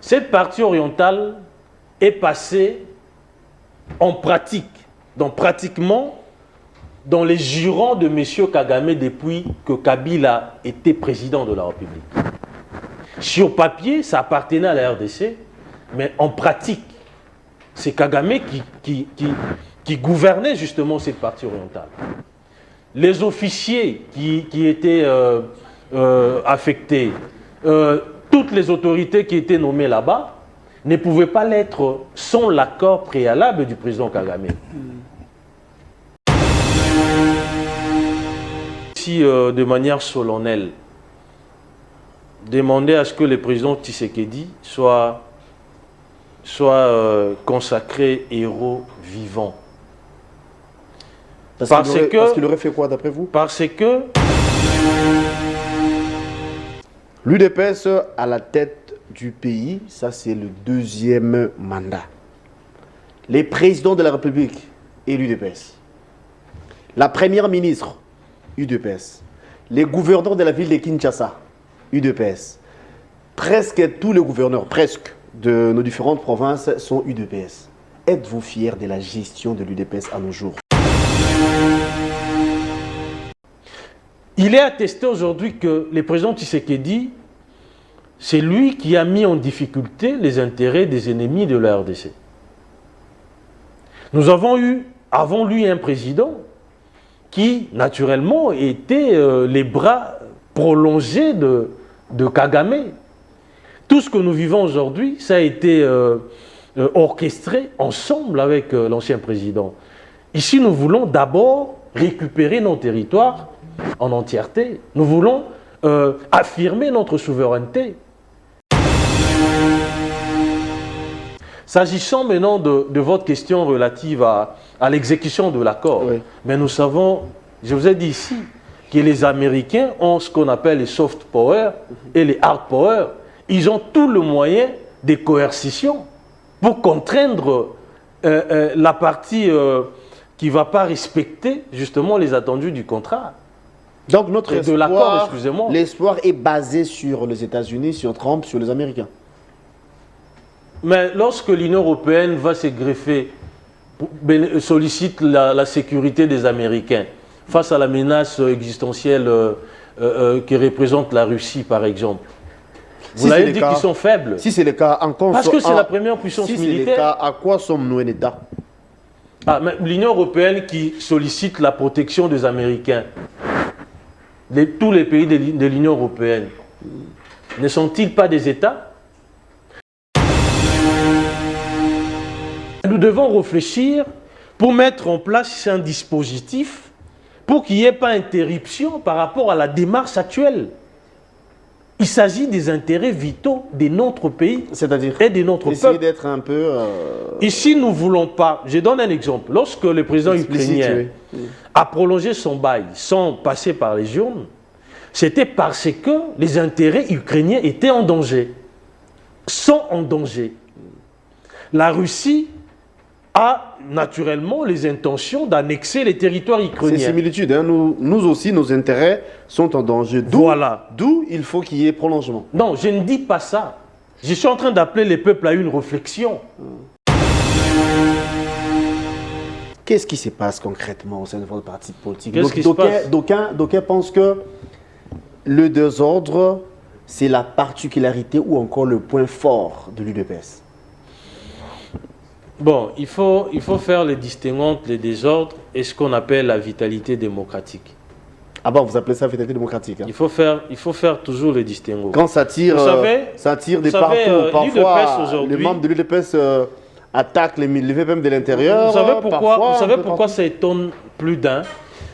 Cette partie orientale est passée en pratique, donc pratiquement dans les jurons de M. Kagame depuis que Kabila était président de la République. Sur papier, ça appartenait à la RDC, mais en pratique, c'est Kagame qui gouvernait justement cette partie orientale. Les officiers qui étaient affectés, toutes les autorités qui étaient nommées là-bas, ne pouvaient pas l'être sans l'accord préalable du président Kagame. Si de manière solennelle, demander à ce que le président Tshisekedi soit consacré héros vivant. Parce qu'il aurait fait quoi d'après vous? Parce que l'UDPS à la tête du pays, ça c'est le deuxième mandat. Les présidents de la République et l'UDPS. La première ministre, UDPS. Les gouverneurs de la ville de Kinshasa, UDPS. Presque tous les gouverneurs, presque, de nos différentes provinces sont UDPS. Êtes-vous fiers de la gestion de l'UDPS à nos jours? Il est attesté aujourd'hui que le président Tshisekedi, c'est lui qui a mis en difficulté les intérêts des ennemis de la RDC. Nous avons eu avant lui un président qui, naturellement, était les bras prolongés de Kagame. Tout ce que nous vivons aujourd'hui, ça a été orchestré ensemble avec l'ancien président. Ici, nous voulons d'abord récupérer nos territoires en entièreté. Nous voulons affirmer notre souveraineté. S'agissant maintenant de votre question relative à l'exécution de l'accord, oui. Mais nous savons, je vous ai dit ici, que les Américains ont ce qu'on appelle les soft power et les hard power. Ils ont tout le moyen de coercition pour contraindre la partie qui ne va pas respecter justement les attendus du contrat. Donc notre espoir, l'espoir est basé sur les États-Unis, sur Trump, sur les Américains. Mais lorsque l'Union européenne va se greffer, sollicite la sécurité des Américains face à la menace existentielle que représente la Russie, par exemple, vous l'avez dit qu'ils sont faibles. Si c'est le cas, parce que c'est la première puissance militaire. Si c'est le cas, à quoi sommes-nous un État? L'Union européenne qui sollicite la protection des Américains, tous les pays de l'Union européenne, ne sont-ils pas des États? Nous devons réfléchir pour mettre en place un dispositif pour qu'il n'y ait pas interruption par rapport à la démarche actuelle. Il s'agit des intérêts vitaux de notre pays et de notre peuple. D'être un peu... Ici, nous ne voulons pas... Je donne un exemple. Lorsque le président ukrainien a prolongé son bail sans passer par les urnes, c'était parce que les intérêts ukrainiens étaient en danger. Sont en danger. La Russie a naturellement les intentions d'annexer les territoires ukrainiens. C'est similitude. Hein? Nous aussi, nos intérêts sont en danger. D'où il faut qu'il y ait prolongement. Non, je ne dis pas ça. Je suis en train d'appeler les peuples à une réflexion. Qu'est-ce qui se passe concrètement au sein de votre parti politique? D'aucuns pensent que le désordre, c'est la particularité ou encore le point fort de l'UDPS. Bon, il faut faire le distinguo entre le désordre et ce qu'on appelle la vitalité démocratique. Ah bon, vous appelez ça vitalité démocratique, hein? Il faut faire toujours le distinguo. Quand ça tire, des partout, parfois les membres de l'UDPS attaquent les VPM de l'intérieur. Vous savez pourquoi ça étonne plus d'un?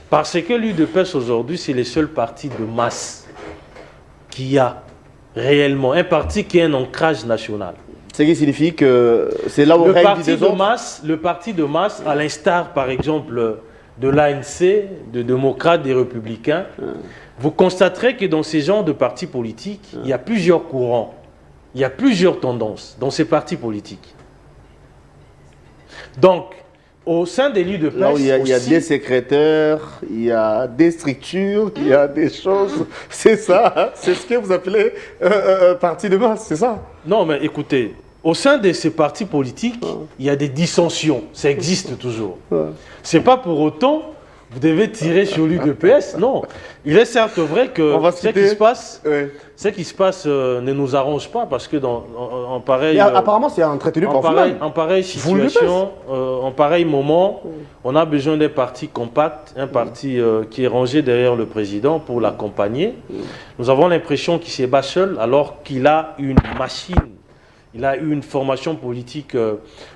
Parce que l'UDPS aujourd'hui, c'est le seul parti de masse qui a réellement, un parti qui a un ancrage national. Ce qui signifie que c'est là où le parti de masse, à l'instar par exemple de l'ANC, de démocrates, des républicains, vous constaterez que dans ces genres de partis politiques, il y a plusieurs courants, il y a plusieurs tendances dans ces partis politiques. Donc, Au sein des l'UDPS, là où il y a des secrétaires, il y a des structures, il y a des choses. C'est ça, hein? C'est ce que vous appelez parti de masse, c'est ça? Non, mais écoutez, au sein de ces partis politiques, il y a des dissensions. Ça existe toujours. C'est pas pour autant vous devez tirer sur l'UDPS. Non. Il est certes vrai que ce qui se passe ne nous arrange pas parce que en pareil... apparemment, c'est entretenu par en pareille situation, en pareil moment, on a besoin d'un parti compact, un parti qui est rangé derrière le président pour l'accompagner. Nous avons l'impression qu'il s'est bat seul alors qu'il a une machine. Il a eu une formation politique,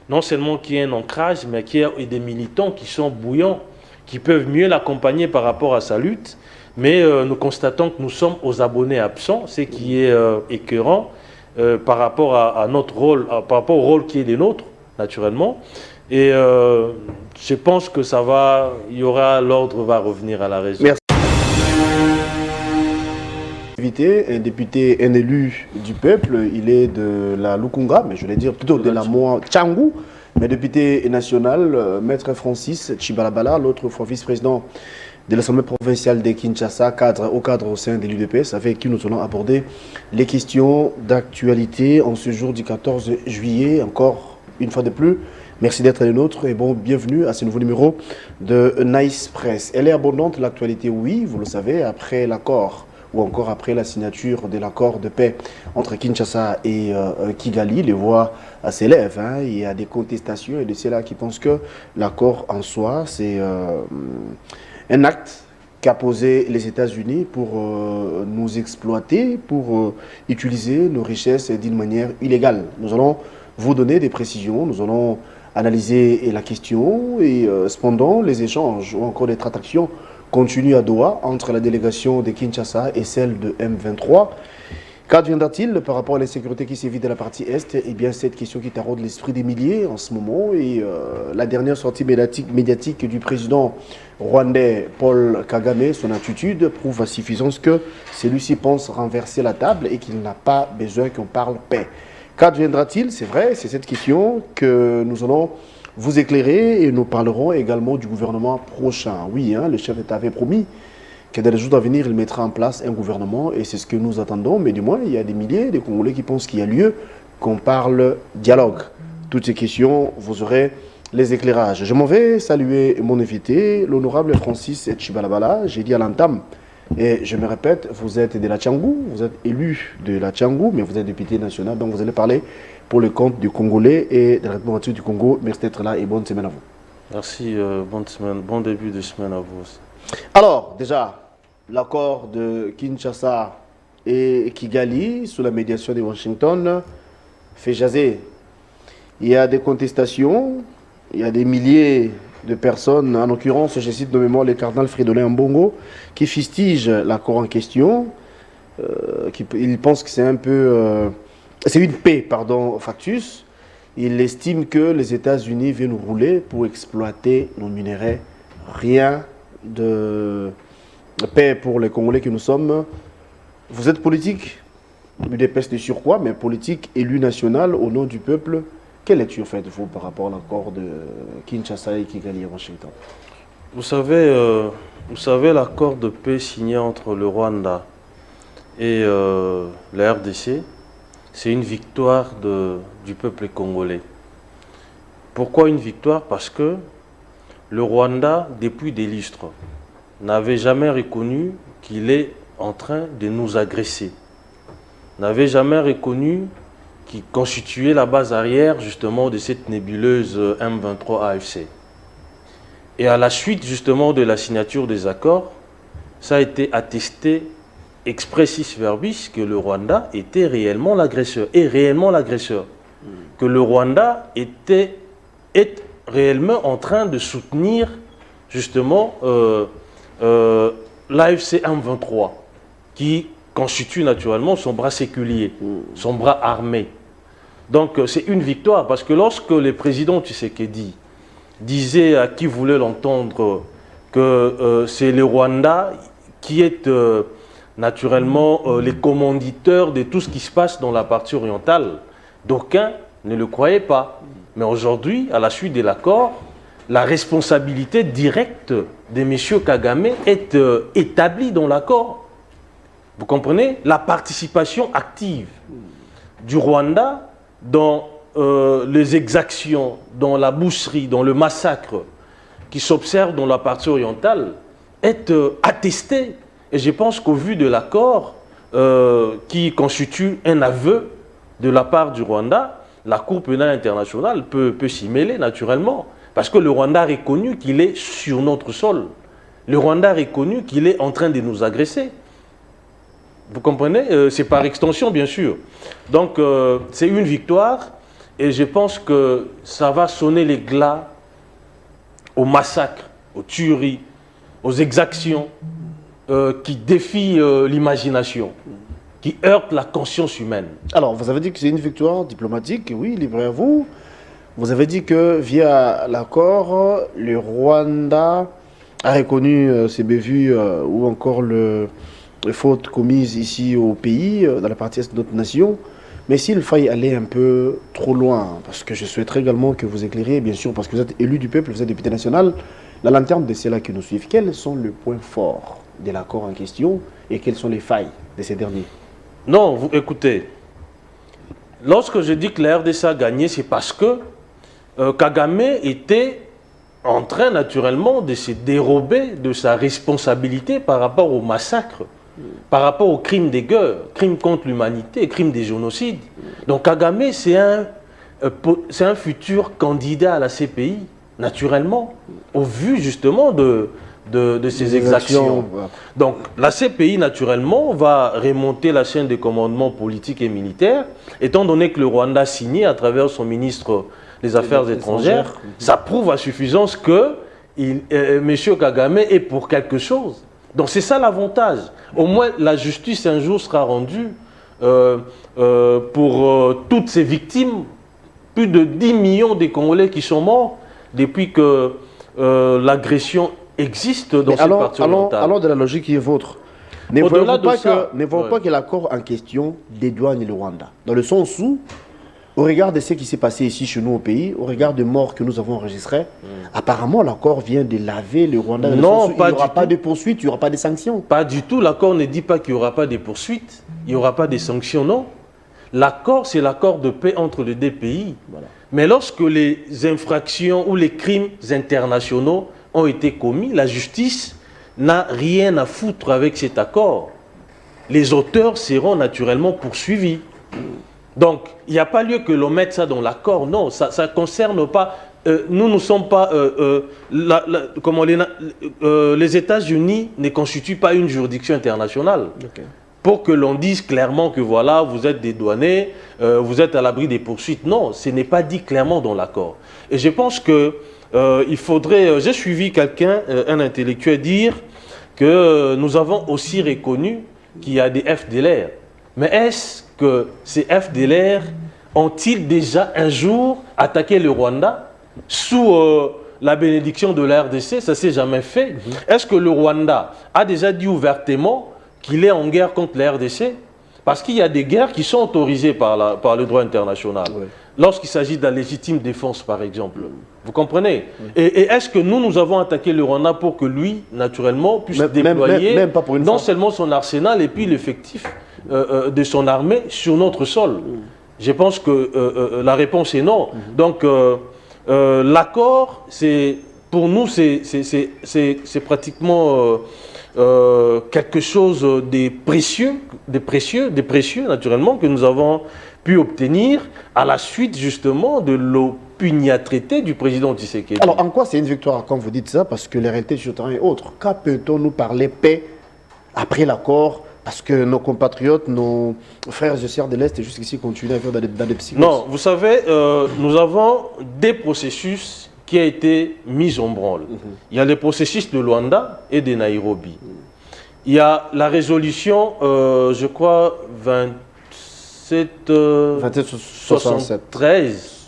non seulement qui a un ancrage, mais qui a des militants qui sont bouillants, qui peuvent mieux l'accompagner par rapport à sa lutte. Mais nous constatons que nous sommes aux abonnés absents, ce qui est écœurant par rapport à notre rôle, par rapport au rôle qui est le nôtre, naturellement. Et je pense que ça va, l'ordre va revenir à la raison. Merci. Un député, un élu du peuple, il est de la Lukunga, mais je vais dire plutôt de la Moa Tchangou, mais député national, Maître Francis Chibalabala, l'autre fois vice-président de l'Assemblée provinciale de Kinshasa, au cadre au sein de l'UDPS, avec qui nous allons aborder les questions d'actualité en ce jour du 14 juillet, encore une fois de plus. Merci d'être les nôtres et bon, bienvenue à ce nouveau numéro de Nice Press. Elle est abondante, l'actualité, oui, vous le savez, après l'accord ou encore après la signature de l'accord de paix entre Kinshasa et Kigali, les voix s'élèvent. Hein. Il y a des contestations et de ceux-là qui pensent que l'accord en soi, c'est un acte qu'a posé les États-Unis pour nous exploiter, pour utiliser nos richesses d'une manière illégale. Nous allons vous donner des précisions, nous allons analyser la question et cependant les échanges ou encore les tractations continue à Doha entre la délégation de Kinshasa et celle de M23. Qu'adviendra-t-il par rapport à l'insécurité qui sévit de la partie Est? Eh bien, cette question qui taraude l'esprit des milliers en ce moment. Et la dernière sortie médiatique du président rwandais Paul Kagame, son attitude prouve à suffisance que celui-ci pense renverser la table et qu'il n'a pas besoin qu'on parle paix. Qu'adviendra-t-il? C'est vrai, c'est cette question que nous allons vous éclairer et nous parlerons également du gouvernement prochain. Oui, hein, le chef d'État avait promis que dans les jours à venir, il mettra en place un gouvernement et c'est ce que nous attendons. Mais du moins, il y a des milliers de Congolais qui pensent qu'il y a lieu qu'on parle dialogue. Toutes ces questions, vous aurez les éclairages. Je m'en vais saluer mon invité, l'honorable Francis Chibalabala. J'ai dit à l'entame, et je me répète, vous êtes de la Tchangou, vous êtes élu de la Tchangou, mais vous êtes député national, donc vous allez parler pour le compte du Congolais et de la République du Congo. Merci d'être là et bonne semaine à vous. Merci, bonne semaine, bon début de semaine à vous aussi. Alors, déjà, l'accord de Kinshasa et Kigali, sous la médiation de Washington, fait jaser. Il y a des contestations, il y a des milliers de personnes, en l'occurrence, je cite nommément le cardinal Fridolin Mbongo, qui fustige l'accord en question. Il pense que c'est un peu... c'est une paix, pardon, factus. Il estime que les États-Unis viennent rouler pour exploiter nos minéraux. Rien de paix pour les Congolais que nous sommes. Vous êtes politique, l'UDPS de surcroît, mais politique élu national au nom du peuple. Quelle lecture faites-vous par rapport à l'accord de Kinshasa et Kigali à Washington? Vous savez l'accord de paix signé entre le Rwanda et la RDC, c'est une victoire du peuple congolais. Pourquoi une victoire? Parce que le Rwanda, depuis des lustres, n'avait jamais reconnu qu'il est en train de nous agresser. N'avait jamais reconnu qu'il constituait la base arrière justement de cette nébuleuse M23 AFC. Et à la suite justement de la signature des accords, ça a été attesté expressis verbis que le Rwanda était réellement l'agresseur, que le Rwanda est réellement en train de soutenir justement l'AFC M23, qui constitue naturellement son bras séculier, son bras armé. Donc c'est une victoire, parce que lorsque le président Tshisekedi disait à qui voulait l'entendre que c'est le Rwanda qui est naturellement les commanditeurs de tout ce qui se passe dans la partie orientale, d'aucuns ne le croyaient pas. Mais aujourd'hui, à la suite de l'accord, la responsabilité directe de M. Kagame est établie dans l'accord. Vous comprenez? La participation active du Rwanda dans les exactions, dans la boucherie, dans le massacre qui s'observe dans la partie orientale est attestée. Et je pense qu'au vu de l'accord qui constitue un aveu de la part du Rwanda, la Cour pénale internationale peut s'y mêler naturellement. Parce que le Rwanda a reconnu qu'il est sur notre sol. Le Rwanda a reconnu qu'il est en train de nous agresser. Vous comprenez? C'est par extension, bien sûr. Donc, c'est une victoire. Et je pense que ça va sonner les glas aux massacres, aux tueries, aux exactions qui défient l'imagination, qui heurtent la conscience humaine. Alors, vous avez dit que c'est une victoire diplomatique, oui, livré à vous. Vous avez dit que via l'accord, le Rwanda a reconnu ses bévues ou encore les fautes commises ici au pays, dans la partie est de notre nation. Mais s'il faille aller un peu trop loin, parce que je souhaiterais également que vous éclairiez, bien sûr, parce que vous êtes élu du peuple, vous êtes député national, la lanterne de ceux-là qui nous suivent, quels sont les points forts de l'accord en question et quelles sont les failles de ces derniers? Non, vous écoutez, lorsque je dis que la RDC a gagné, c'est parce que Kagame était en train naturellement de se dérober de sa responsabilité par rapport au massacre, par rapport aux crimes de guerre, crimes contre l'humanité, crimes des génocides. Donc Kagame, c'est un futur candidat à la CPI, naturellement, au vu justement de ces exactions. Donc la CPI, naturellement, va remonter la chaîne de commandement politique et militaire, étant donné que le Rwanda a signé à travers son ministre des Affaires étrangères, ça prouve à suffisance que M. Kagame est pour quelque chose. Donc c'est ça l'avantage. Au moins la justice un jour sera rendue pour toutes ces victimes, plus de 10 millions de Congolais qui sont morts depuis que l'agression existe dans cette partie orientale. Allons de la logique qui est vôtre. Ne voyez-vous pas que l'accord en question dédouane le Rwanda? Dans le sens où, au regard de ce qui s'est passé ici chez nous au pays, au regard des morts que nous avons enregistrés, apparemment l'accord vient de laver le Rwanda. Non, il n'y aura pas de poursuites, il n'y aura pas de sanctions. Pas du tout. L'accord ne dit pas qu'il n'y aura pas de poursuites, il n'y aura pas de sanctions, non. L'accord, c'est l'accord de paix entre les deux pays. Voilà. Mais lorsque les infractions ou les crimes internationaux ont été commis, la justice n'a rien à foutre avec cet accord. Les auteurs seront naturellement poursuivis. Donc, il n'y a pas lieu que l'on mette ça dans l'accord. Non, ça ne concerne pas... nous ne sommes pas... les États-Unis ne constituent pas une juridiction internationale. Okay. Pour que l'on dise clairement que voilà, vous êtes dédouanés, vous êtes à l'abri des poursuites. Non, ce n'est pas dit clairement dans l'accord. Et je pense que il faudrait... j'ai suivi quelqu'un, un intellectuel, dire que nous avons aussi reconnu qu'il y a des FDLR. Mais est-ce que ces FDLR ont-ils déjà un jour attaqué le Rwanda sous la bénédiction de la RDC? Ça ne s'est jamais fait. Est-ce que le Rwanda a déjà dit ouvertement qu'il est en guerre contre la RDC? Parce qu'il y a des guerres qui sont autorisées par le droit international. Oui. Lorsqu'il s'agit de la légitime défense, par exemple. Vous comprenez? Et est-ce que nous avons attaqué le Rwanda pour que lui, naturellement, puisse déployer même pas pour non seulement son arsenal et puis l'effectif de son armée sur notre sol? Je pense que la réponse est non. Donc, l'accord, pour nous, c'est pratiquement quelque chose de précieux, naturellement, que nous avons pu obtenir à la suite, justement, de l'opiniâtreté du président Tshisekedi. Alors, en quoi c'est une victoire quand vous dites ça? Parce que la réalité sur le terrain est autre. Quand peut-on nous parler paix après l'accord? Parce que nos compatriotes, nos frères et sœurs de l'Est, jusqu'ici, continuent à vivre dans des psychoses. Non, vous savez, nous avons des processus qui ont été mis en branle. Il y a le processus de Luanda et de Nairobi. Il y a la résolution, je crois, 73.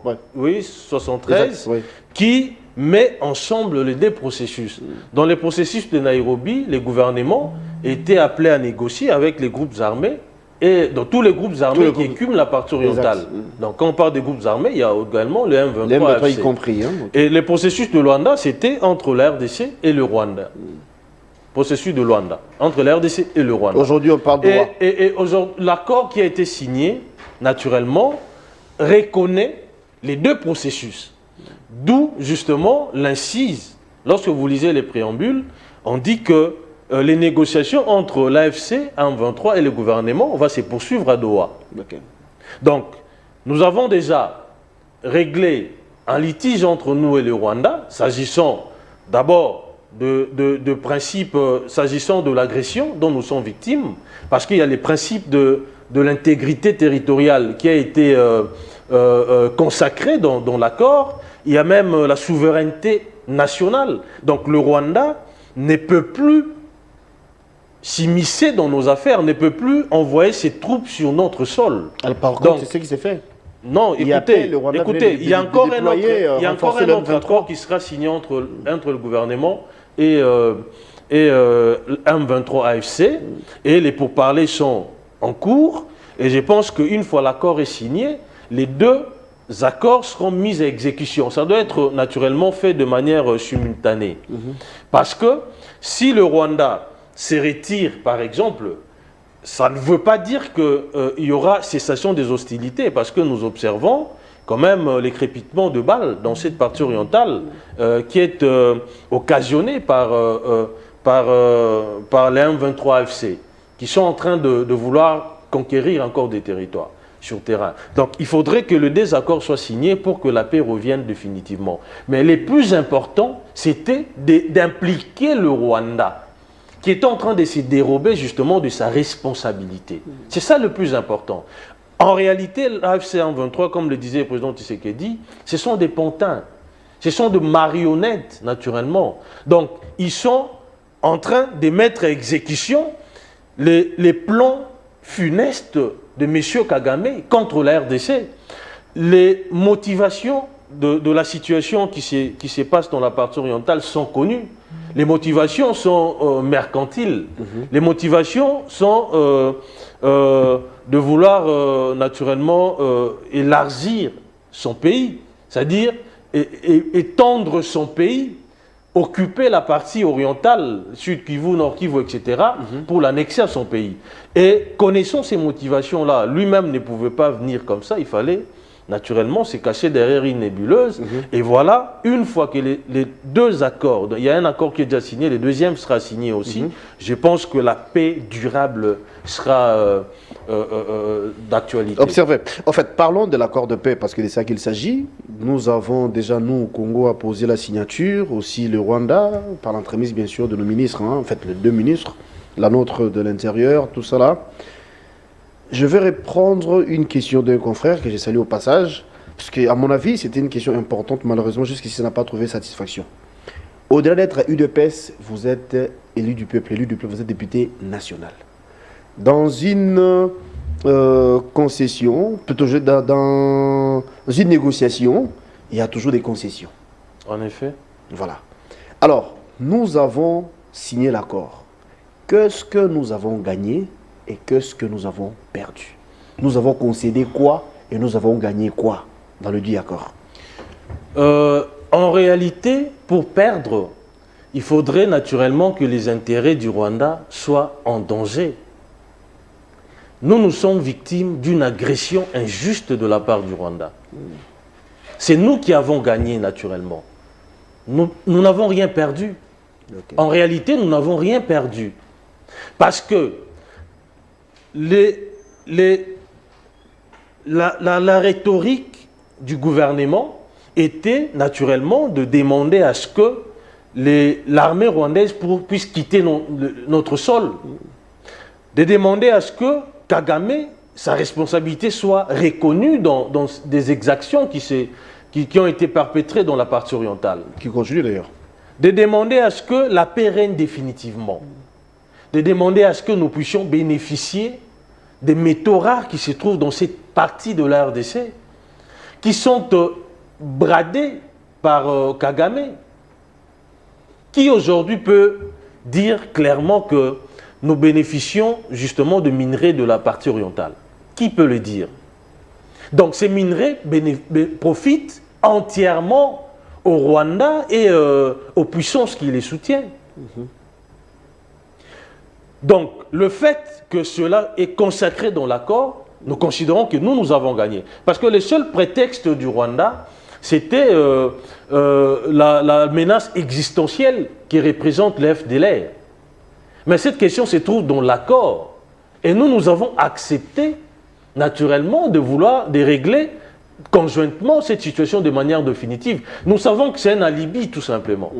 Ouais. Oui, 73, exact, oui. Qui met ensemble les deux processus. Dans le processus de Nairobi, les gouvernements étaient appelés à négocier avec les groupes armés et dans tous les groupes armés les qui groupes. écument la partie orientale. Exact. Donc quand on parle des groupes armés, il y a également le M23 Les M23 y AFC. compris. Hein, Et le processus de Luanda, c'était entre la RDC et le Rwanda. Processus de Luanda, entre la RDC et le Rwanda. Aujourd'hui, on parle de droit. Et aujourd'hui, l'accord qui a été signé, naturellement, reconnaît les deux processus. D'où, justement, l'incise. Lorsque vous lisez les préambules, on dit que les négociations entre l'AFC, M23 et le gouvernement vont se poursuivre à Doha. Okay. Donc, nous avons déjà réglé un litige entre nous et le Rwanda, s'agissant d'abord de principes, s'agissant de l'agression dont nous sommes victimes, parce qu'il y a les principes de l'intégrité territoriale qui a été consacré dans l'accord. Il y a même la souveraineté nationale. Donc le Rwanda ne peut plus s'immiscer dans nos affaires, ne peut plus envoyer ses troupes sur notre sol. Alors, par contre, c'est ce qui s'est fait. Non, écoutez, il y a encore un autre accord qui sera signé entre le gouvernement et M23 AFC, et les pourparlers sont en cours, et je pense qu'une fois l'accord est signé, les deux accords seront mis à exécution. Ça doit être naturellement fait de manière simultanée. Parce que si le Rwanda se retire, par exemple, ça ne veut pas dire qu'il y aura cessation des hostilités, parce que nous observons quand même les crépitements de balles dans cette partie orientale qui est occasionnée par les M23 AFC, qui sont en train de vouloir conquérir encore des territoires sur terrain. Donc il faudrait que le désaccord soit signé pour que la paix revienne définitivement. Mais le plus important, c'était d'impliquer le Rwanda, qui est en train de se dérober justement de sa responsabilité. C'est ça le plus important. En réalité, l'AFC M23, comme le disait le président Tshisekedi, ce sont des pantins, ce sont des marionnettes, naturellement. Donc, ils sont en train de mettre à exécution les plans funestes de M. Kagame contre la RDC. Les motivations de la situation qui se passe dans la partie orientale sont connues. Les motivations sont mercantiles. Les motivations sont de vouloir naturellement élargir son pays, c'est-à-dire étendre son pays, occuper la partie orientale, Sud Kivu, Nord Kivu, etc., pour l'annexer à son pays. Et connaissant ces motivations-là, lui-même ne pouvait pas venir comme ça, il fallait naturellement se cacher derrière une nébuleuse. Et voilà, une fois que les deux accords, il y a un accord qui est déjà signé, le deuxième sera signé aussi, je pense que la paix durable sera d'actualité. Observez. En fait, parlons de l'accord de paix, parce que c'est ça qu'il s'agit. Nous avons déjà, nous, au Congo, apposé la signature, aussi le Rwanda, par l'entremise, bien sûr, de nos ministres, en fait, les deux ministres, la nôtre de l'Intérieur, tout cela. Je vais reprendre une question d'un confrère que j'ai salué au passage, parce qu'à mon avis, c'était une question importante. Malheureusement, jusqu'ici, ça n'a pas trouvé satisfaction. Au-delà d'être UDPS, vous êtes élu du peuple, vous êtes député national. Dans une concession, plutôt dans une négociation, il y a toujours des concessions. En effet. Voilà. Alors, nous avons signé l'accord. Qu'est-ce que nous avons gagné et qu'est-ce que nous avons perdu? Nous avons concédé quoi et nous avons gagné quoi dans le dit accord? En réalité, pour perdre, il faudrait naturellement que les intérêts du Rwanda soient en danger. Nous sommes victimes d'une agression injuste de la part du Rwanda. C'est nous qui avons gagné naturellement. Nous n'avons rien perdu. Okay. En réalité, nous n'avons rien perdu. Parce que la rhétorique du gouvernement était naturellement de demander à ce que l'armée rwandaise puisse quitter notre sol. De demander à ce que Kagame, sa responsabilité soit reconnue dans des exactions qui ont été perpétrées dans la partie orientale. Qui continuent d'ailleurs. De demander à ce que la paix règne définitivement. De demander à ce que nous puissions bénéficier des métaux rares qui se trouvent dans cette partie de la RDC, qui sont bradés par Kagame, qui aujourd'hui peut dire clairement que nous bénéficions justement de minerais de la partie orientale. Qui peut le dire? Donc ces minerais profitent entièrement au Rwanda et aux puissances qui les soutiennent. Donc le fait que cela est consacré dans l'accord, nous considérons que nous avons gagné. Parce que le seul prétexte du Rwanda, c'était la menace existentielle qui représente le FDLR. Mais cette question se trouve dans l'accord. Et nous avons accepté, naturellement, de régler conjointement cette situation de manière définitive. Nous savons que c'est un alibi, tout simplement.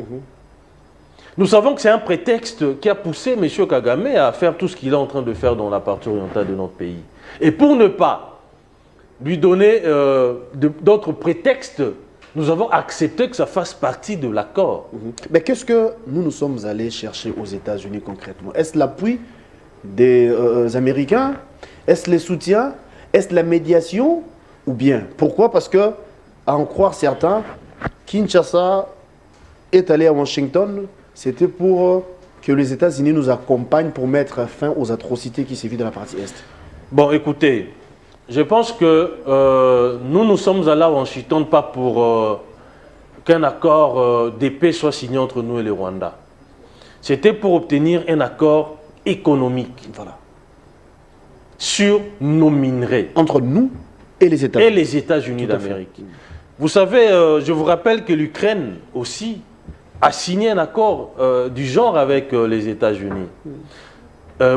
Nous savons que c'est un prétexte qui a poussé M. Kagame à faire tout ce qu'il est en train de faire dans la partie orientale de notre pays. Et pour ne pas lui donner d'autres prétextes, nous avons accepté que ça fasse partie de l'accord. Mais qu'est-ce que nous sommes allés chercher aux États-Unis concrètement? Est-ce l'appui des Américains? Est-ce les soutiens? Est-ce la médiation? Ou bien? Pourquoi? Parce que, à en croire certains, Kinshasa est allé à Washington, c'était pour que les États-Unis nous accompagnent pour mettre fin aux atrocités qui sévissent dans la partie Est. Bon, écoutez, je pense que nous sommes allés à Washington pas pour qu'un accord de paix soit signé entre nous et le Rwanda. C'était pour obtenir un accord économique, voilà, sur nos minerais. Entre nous et les États-Unis. Et les États-Unis d'Amérique. Vous savez, je vous rappelle que l'Ukraine aussi a signé un accord du genre avec les États-Unis.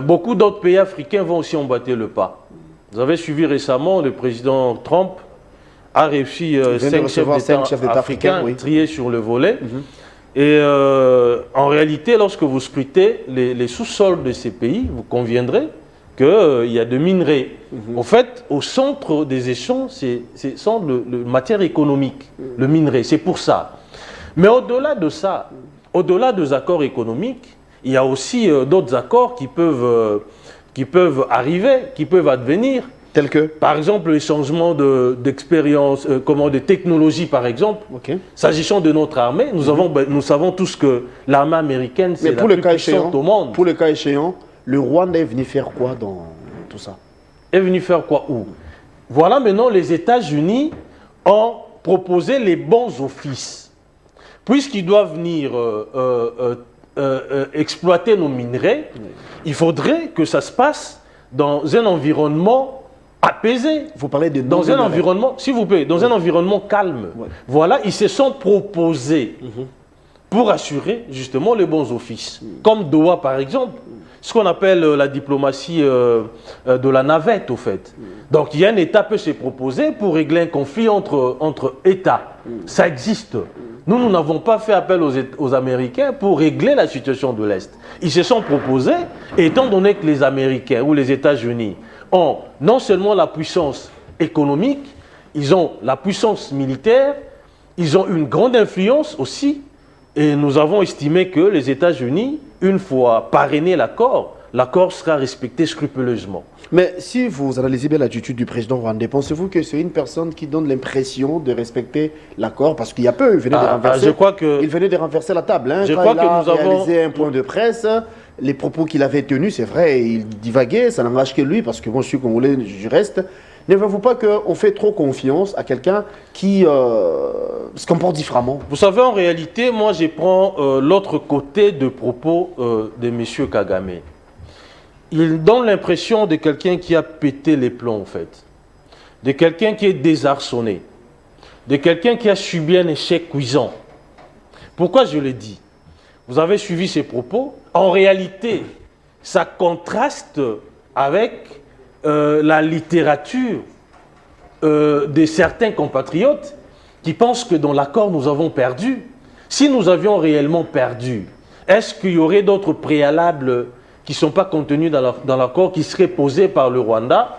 Beaucoup d'autres pays africains vont aussi emboîter le pas. Vous avez suivi récemment, le président Trump a réussi 5 chefs d'État africains triés sur le volet. Et en réalité, lorsque vous scrutez les sous-sols de ces pays, vous conviendrez qu'il y a de minerais. En fait, au centre des échanges, c'est de matière économique, le minerai. C'est pour ça. Mais au-delà de ça, au-delà des accords économiques, il y a aussi d'autres accords qui peuvent arriver, qui peuvent advenir. Tels que? Par exemple, les changements d'expérience, de technologie, par exemple. S'agissant de notre armée, nous savons tous que l'armée américaine, c'est la plus puissante au monde. Pour le cas échéant, le Rwanda est venu faire quoi dans tout ça? Est venu faire quoi où? Voilà, maintenant, les États-Unis ont proposé les bons offices. Puisqu'ils doivent venir exploiter nos minerais, il faudrait que ça se passe dans un environnement apaisé. Vous parlez de dans un environnement, s'il vous plaît, dans un environnement calme. Voilà, ils se sont proposés pour assurer justement les bons offices. Comme Doha, par exemple, ce qu'on appelle la diplomatie de la navette, au fait. Donc, il y a un État peut se proposer pour régler un conflit entre États. Ça existe. Nous n'avons pas fait appel aux Américains pour régler la situation de l'Est. Ils se sont proposés, et étant donné que les Américains ou les États-Unis ont non seulement la puissance économique, ils ont la puissance militaire, ils ont une grande influence aussi, et nous avons estimé que les États-Unis, une fois parrainé l'accord sera respecté scrupuleusement. Mais si vous analysez bien l'attitude du président rwandais, pensez-vous que c'est une personne qui donne l'impression de respecter l'accord? Parce qu'il y a peu, il venait de renverser la table. Hein, quand il a réalisé un point de presse, les propos qu'il avait tenus, c'est vrai, il divaguait, ça n'engage que lui, parce que moi je suis congolais, je reste. N'avez-vous pas qu'on fait trop confiance à quelqu'un qui se comporte différemment? Vous savez, en réalité, moi je prends l'autre côté de propos de M. Kagame. Il donne l'impression de quelqu'un qui a pété les plombs, en fait. De quelqu'un qui est désarçonné. De quelqu'un qui a subi un échec cuisant. Pourquoi je le dis? Vous avez suivi ses propos. En réalité, ça contraste avec la littérature de certains compatriotes qui pensent que dans l'accord, nous avons perdu. Si nous avions réellement perdu, est-ce qu'il y aurait d'autres préalables qui ne sont pas contenus dans l'accord, qui seraient posés par le Rwanda,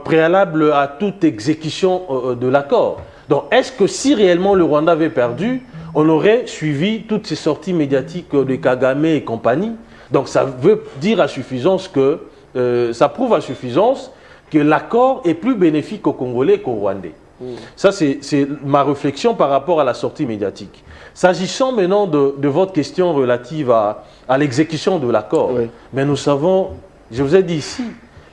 préalable à toute exécution de l'accord? Donc, est-ce que si réellement le Rwanda avait perdu, on aurait suivi toutes ces sorties médiatiques de Kagame et compagnie? Donc, ça veut dire à suffisance que, ça prouve à suffisance que l'accord est plus bénéfique aux Congolais qu'aux Rwandais. Ça, c'est ma réflexion par rapport à la sortie médiatique. S'agissant maintenant de votre question relative à l'exécution de l'accord, Oui. mais nous savons, je vous ai dit ici,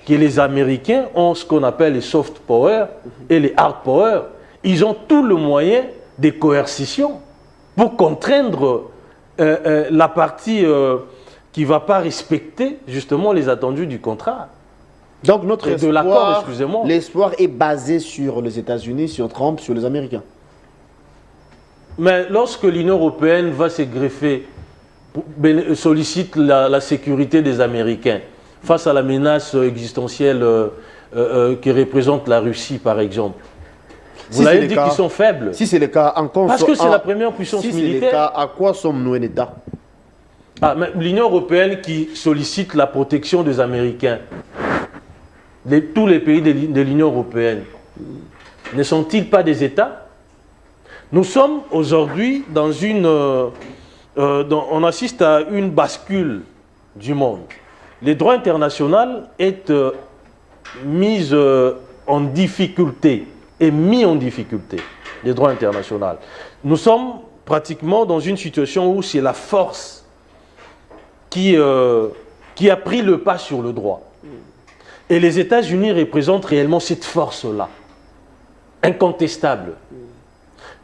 que les Américains ont ce qu'on appelle les soft power et les hard power. Ils ont tout le moyen de coercition pour contraindre la partie qui ne va pas respecter justement les attendus du contrat. Donc notre Et de l'accord, excusez-moi. l'espoir est basé sur les États-Unis, sur Trump, sur les Américains. Mais lorsque l'Union européenne va se greffer, sollicite la sécurité des Américains face à la menace existentielle que représente la Russie, par exemple, vous l'avez dit qu'ils sont faibles. Si c'est le cas, Parce que c'est la première puissance si militaire. c'est le cas, à quoi sommes-nous un État? L'Union européenne qui sollicite la protection des Américains, tous les pays de l'Union européenne, ne sont-ils pas des États? Nous sommes aujourd'hui dans une... on assiste à une bascule du monde. Le droit international est mis en difficulté, est mis en difficulté, le droit international. Nous sommes pratiquement dans une situation où c'est la force qui a pris le pas sur le droit. Et les États-Unis représentent réellement cette force-là, incontestable.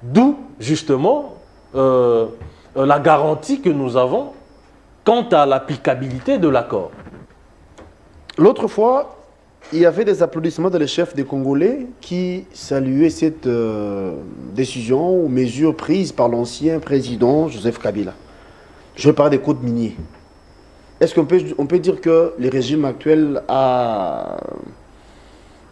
D'où, justement, la garantie que nous avons quant à l'applicabilité de l'accord. L'autre fois, il y avait des applaudissements de les chefs des Congolais qui saluaient cette décision ou mesure prise par l'ancien président Joseph Kabila. Je parle des codes miniers. Est-ce qu'on peut dire que le régime actuel a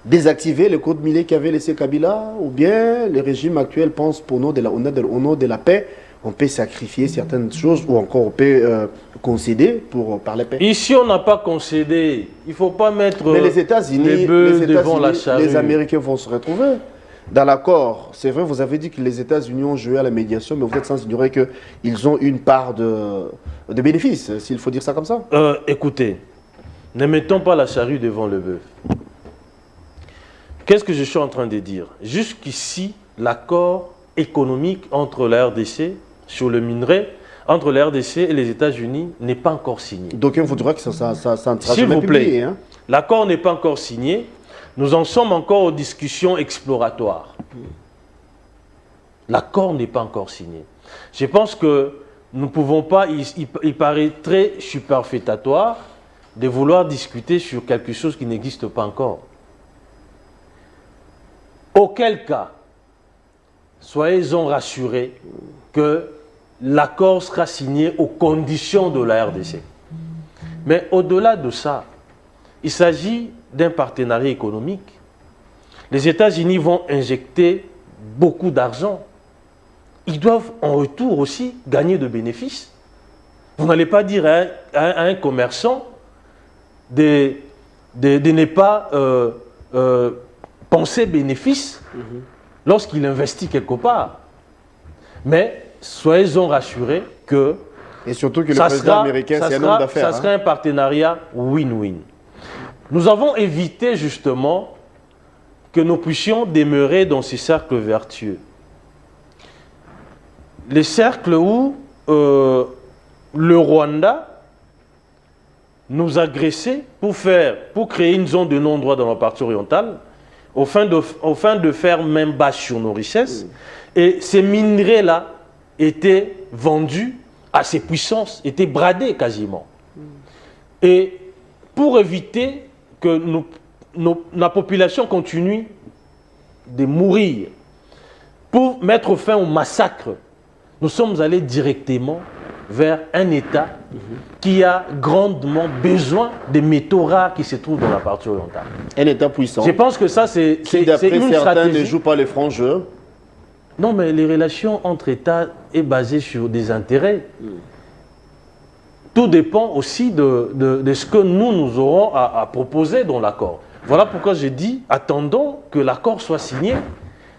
désactivé les codes miniers qu'avait laissé Kabila, ou bien le régime actuel pense au nom de la paix, on peut sacrifier certaines choses, ou encore on peut concéder par la paix? Ici, on n'a pas concédé. Il ne faut pas mettre Mais les États-Unis, les bœufs devant la charrue. les Américains vont se retrouver dans l'accord. C'est vrai, vous avez dit que les États-Unis ont joué à la médiation, mais vous êtes sans ignorer qu'ils ont une part de bénéfices, s'il faut dire ça comme ça. Écoutez, ne mettons pas la charrue devant le bœuf. Qu'est-ce que je suis en train de dire? Jusqu'ici, l'accord économique entre la RDC sur le minerai, entre la RDC et les États-Unis n'est pas encore signé. Donc il vous dira que ça ne sera S'il jamais vous plaît, publié. Hein? l'accord n'est pas encore signé. Nous en sommes encore aux discussions exploratoires. L'accord n'est pas encore signé. Je pense que nous ne pouvons pas, il paraît très superfétatoire de vouloir discuter sur quelque chose qui n'existe pas encore. Auquel cas, soyez-en rassurés que l'accord sera signé aux conditions de la RDC. Mais au-delà de ça, il s'agit d'un partenariat économique. Les États-Unis vont injecter beaucoup d'argent. Ils doivent en retour aussi gagner de bénéfices. Vous n'allez pas dire à un commerçant de ne pas penser bénéfice lorsqu'il investit quelque part. Mais soyez-en rassurés que Et surtout que le président américain, c'est un homme d'affaires. Ça sera un partenariat win-win. Nous avons évité justement que nous puissions demeurer dans ces cercles vertueux. Les cercles où le Rwanda nous agressait pour créer une zone de non-droit dans la partie orientale, au fin de faire main basse sur nos richesses. Et ces minerais-là étaient vendus à ces puissances, étaient bradés quasiment. Et pour éviter que la population continue de mourir, pour mettre fin au massacre, nous sommes allés directement vers un État qui a grandement besoin des métaux rares qui se trouvent dans la partie orientale. Un État puissant. Je pense que ça, c'est d'après une certains stratégie. ne jouent pas les francs jeux. Non, mais les relations entre États sont basées sur des intérêts. Tout dépend aussi de ce que nous aurons à proposer dans l'accord. Voilà pourquoi j'ai dit, attendons que l'accord soit signé.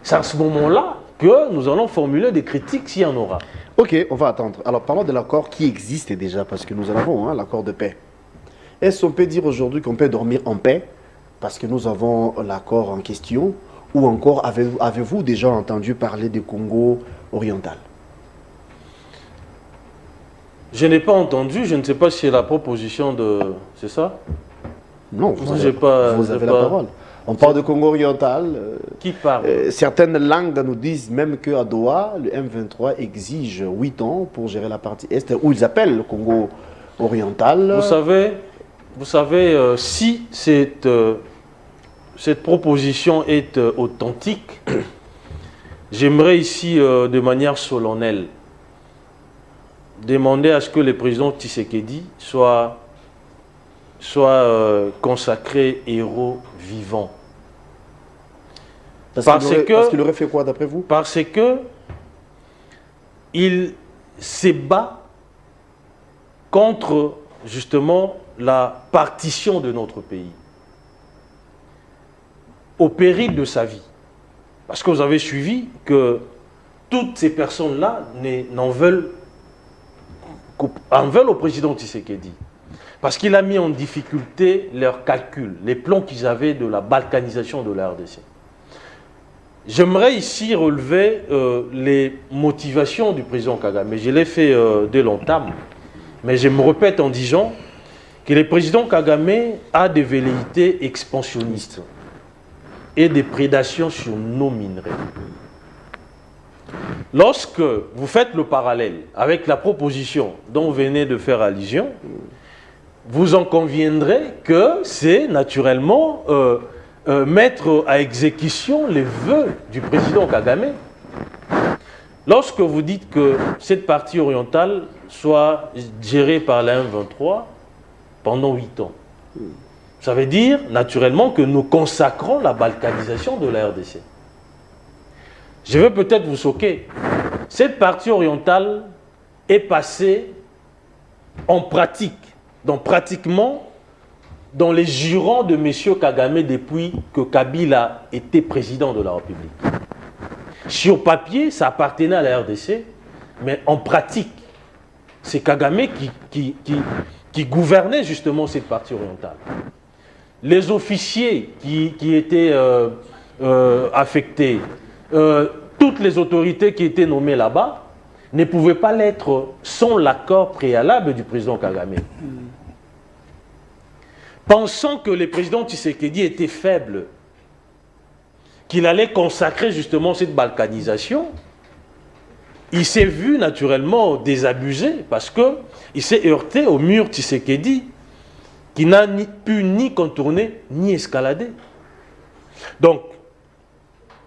C'est à ce moment-là que nous allons formuler des critiques s'il y en aura. Ok, on va attendre. Alors parlons de l'accord qui existe déjà, parce que nous en avons, l'accord de paix. Est-ce qu'on peut dire aujourd'hui qu'on peut dormir en paix, parce que nous avons l'accord en question, Ou encore, avez-vous déjà entendu parler du Congo oriental? Je n'ai pas entendu, je ne sais pas si c'est la proposition de... C'est ça? Non, vous avez la parole. On parle de Congo oriental. Qui parle? Certaines langues nous disent même qu'à Doha, le M23 exige 8 ans pour gérer la partie Est, où ils appellent le Congo oriental. Vous savez si cette proposition est authentique, j'aimerais ici, de manière solennelle, demander à ce que le président Tshisekedi soit consacré héros vivant. Parce qu'il aurait fait quoi d'après vous? Parce que il se bat contre justement la partition de notre pays, au péril de sa vie. Parce que vous avez suivi que toutes ces personnes-là en veulent au président Tshisekedi. Parce qu'il a mis en difficulté leurs calculs, les plans qu'ils avaient de la balkanisation de la RDC. J'aimerais ici relever les motivations du président Kagame. Je l'ai fait dès longtemps, mais je me répète en disant que le président Kagame a des velléités expansionnistes et des prédations sur nos minerais. Lorsque vous faites le parallèle avec la proposition dont vous venez de faire allusion, vous en conviendrez que c'est naturellement mettre à exécution les vœux du président Kagame. Lorsque vous dites que cette partie orientale soit gérée par la M23 pendant 8 ans, ça veut dire naturellement que nous consacrons la balkanisation de la RDC. Je vais peut-être vous choquer. Cette partie orientale est passée en pratique, pratiquement dans les jurons de M. Kagame depuis que Kabila était président de la République. Sur papier, ça appartenait à la RDC, mais en pratique, c'est Kagame qui gouvernait justement cette partie orientale. Les officiers qui étaient affectés, toutes les autorités qui étaient nommées là-bas ne pouvaient pas l'être sans l'accord préalable du président Kagame. Pensant que le président Tshisekedi était faible, qu'il allait consacrer justement cette balkanisation, il s'est vu naturellement désabusé parce qu'il s'est heurté au mur Tshisekedi qui n'a pu ni contourner ni escalader. Donc,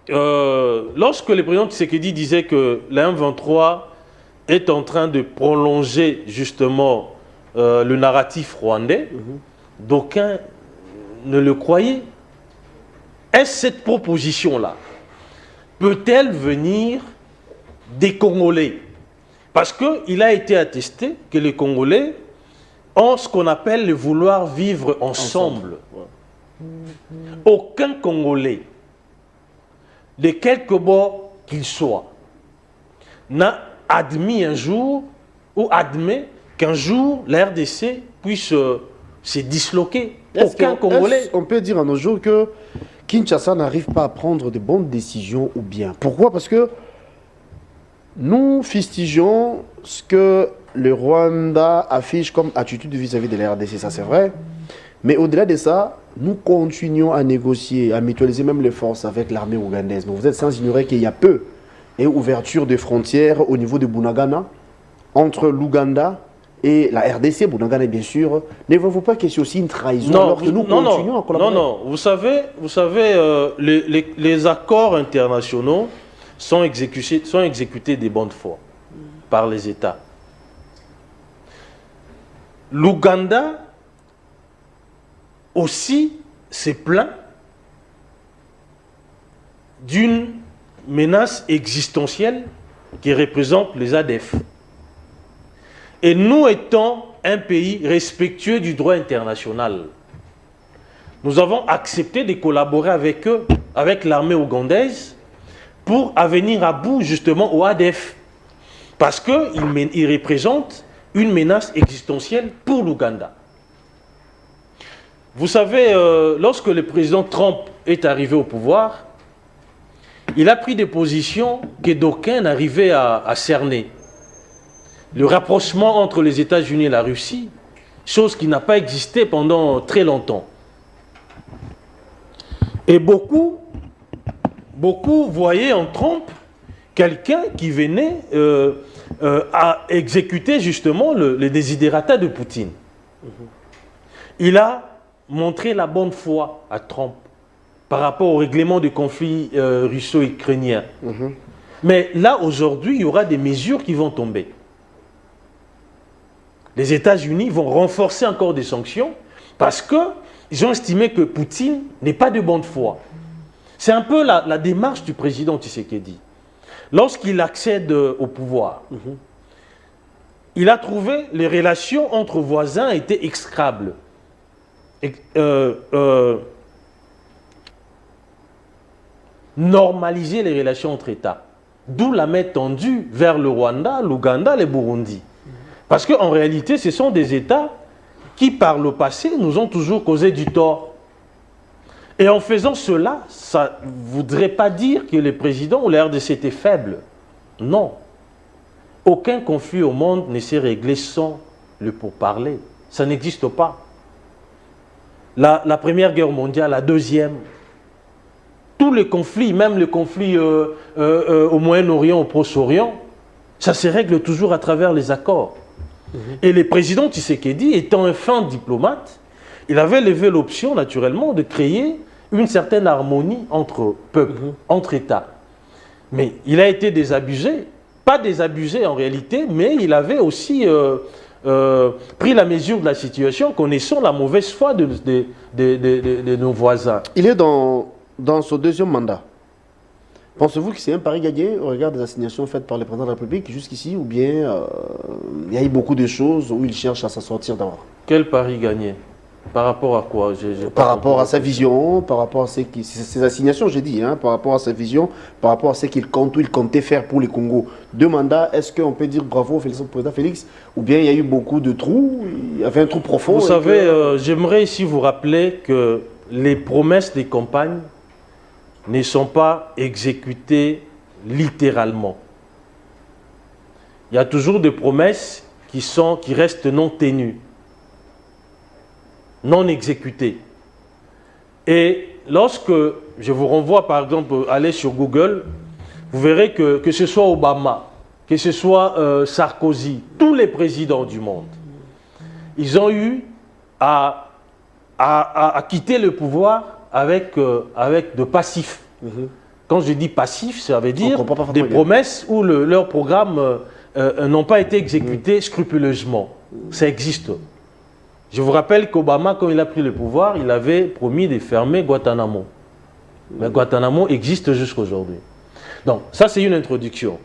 lorsque le président Tshisekedi disait que la M23 est en train de prolonger justement le narratif rwandais, d'aucuns ne le croyaient. Est-ce cette proposition-là peut-elle venir des Congolais? Parce qu'il a été attesté que les Congolais ont ce qu'on appelle le vouloir vivre ensemble. Aucun Congolais, de quelque bord qu'il soit, n'a admis un jour ou admet qu'un jour la RDC puisse se disloquer. Aucun Congolais. On peut dire à nos jours que Kinshasa n'arrive pas à prendre de bonnes décisions ou bien. Pourquoi? Parce que nous fustigeons ce que le Rwanda affiche comme attitude vis-à-vis de la RDC, ça c'est vrai. Mais au-delà de ça, nous continuons à négocier, à mutualiser même les forces avec l'armée ougandaise. Mais vous êtes sans ignorer qu'il y a peu et ouverture de frontières au niveau de Bunagana, entre l'Ouganda et la RDC, Bunagana bien sûr. Ne voyez-vous pas que c'est aussi une trahison alors que nous continuons à collaborer? Non. Vous savez les accords internationaux sont exécutés des bonnes foi par les États. L'Ouganda aussi s'est plaint d'une menace existentielle qui représente les ADF. Et nous étant un pays respectueux du droit international, nous avons accepté de collaborer avec eux, avec l'armée ougandaise, pour venir à bout justement au ADF. Parce qu'ils représentent une menace existentielle pour l'Ouganda. Vous savez, lorsque le président Trump est arrivé au pouvoir, il a pris des positions que d'aucuns n'arrivaient à cerner. Le rapprochement entre les États-Unis et la Russie, chose qui n'a pas existé pendant très longtemps. Et beaucoup voyaient en Trump quelqu'un qui venait à exécuter justement les desiderata de Poutine. Il a montré la bonne foi à Trump par rapport au règlement du conflit russo-ukrainien. Mais là, aujourd'hui, il y aura des mesures qui vont tomber. Les États-Unis vont renforcer encore des sanctions parce qu'ils ont estimé que Poutine n'est pas de bonne foi. C'est un peu la démarche du président Tshisekedi. Lorsqu'il accède au pouvoir, il a trouvé les relations entre voisins étaient exécrables. Normaliser les relations entre États. D'où la main tendue vers le Rwanda, l'Ouganda, le Burundi. Parce qu'en réalité, ce sont des États qui, par le passé, nous ont toujours causé du tort. Et en faisant cela, ça ne voudrait pas dire que le président ou la RDC était faible. Non. Aucun conflit au monde ne s'est réglé sans le pourparler. Ça n'existe pas. La Première Guerre mondiale, la Deuxième, tous les conflits, même le conflit au Moyen-Orient, au Proche-Orient, ça se règle toujours à travers les accords. Et le président Tshisekedi, étant un fin diplomate, il avait levé l'option, naturellement, de créer une certaine harmonie entre peuples, entre États. Mais il a été désabusé. Pas désabusé en réalité, mais il avait aussi pris la mesure de la situation, connaissant la mauvaise foi de nos voisins. Il est dans son deuxième mandat. Pensez-vous que c'est un pari gagné au regard des assignations faites par le président de la République jusqu'ici, ou bien il y a eu beaucoup de choses où il cherche à s'en sortir d'abord? Quel pari gagné? Par rapport à quoi? Par rapport à sa vision, par rapport à ses assignations, j'ai dit, hein, par rapport à sa vision, par rapport à ce qu'il compte ou il comptait faire pour les Congo. 2 mandats, est-ce qu'on peut dire bravo au président Félix, ou bien il y a eu beaucoup de trous, il y avait un trou profond? Vous savez, j'aimerais ici vous rappeler que les promesses des campagnes ne sont pas exécutées littéralement. Il y a toujours des promesses qui restent non tenues, non exécutées. Et lorsque je vous renvoie, par exemple, aller sur Google, vous verrez que ce soit Obama, que ce soit Sarkozy, tous les présidents du monde, ils ont eu à quitter le pouvoir avec de passifs. Quand je dis passif, ça veut dire des promesses où leurs programmes n'ont pas été exécutés scrupuleusement. Ça existe. Je vous rappelle qu'Obama, quand il a pris le pouvoir, il avait promis de fermer Guantanamo. Mais Guantanamo existe jusqu'aujourd'hui. Donc, ça c'est une introduction.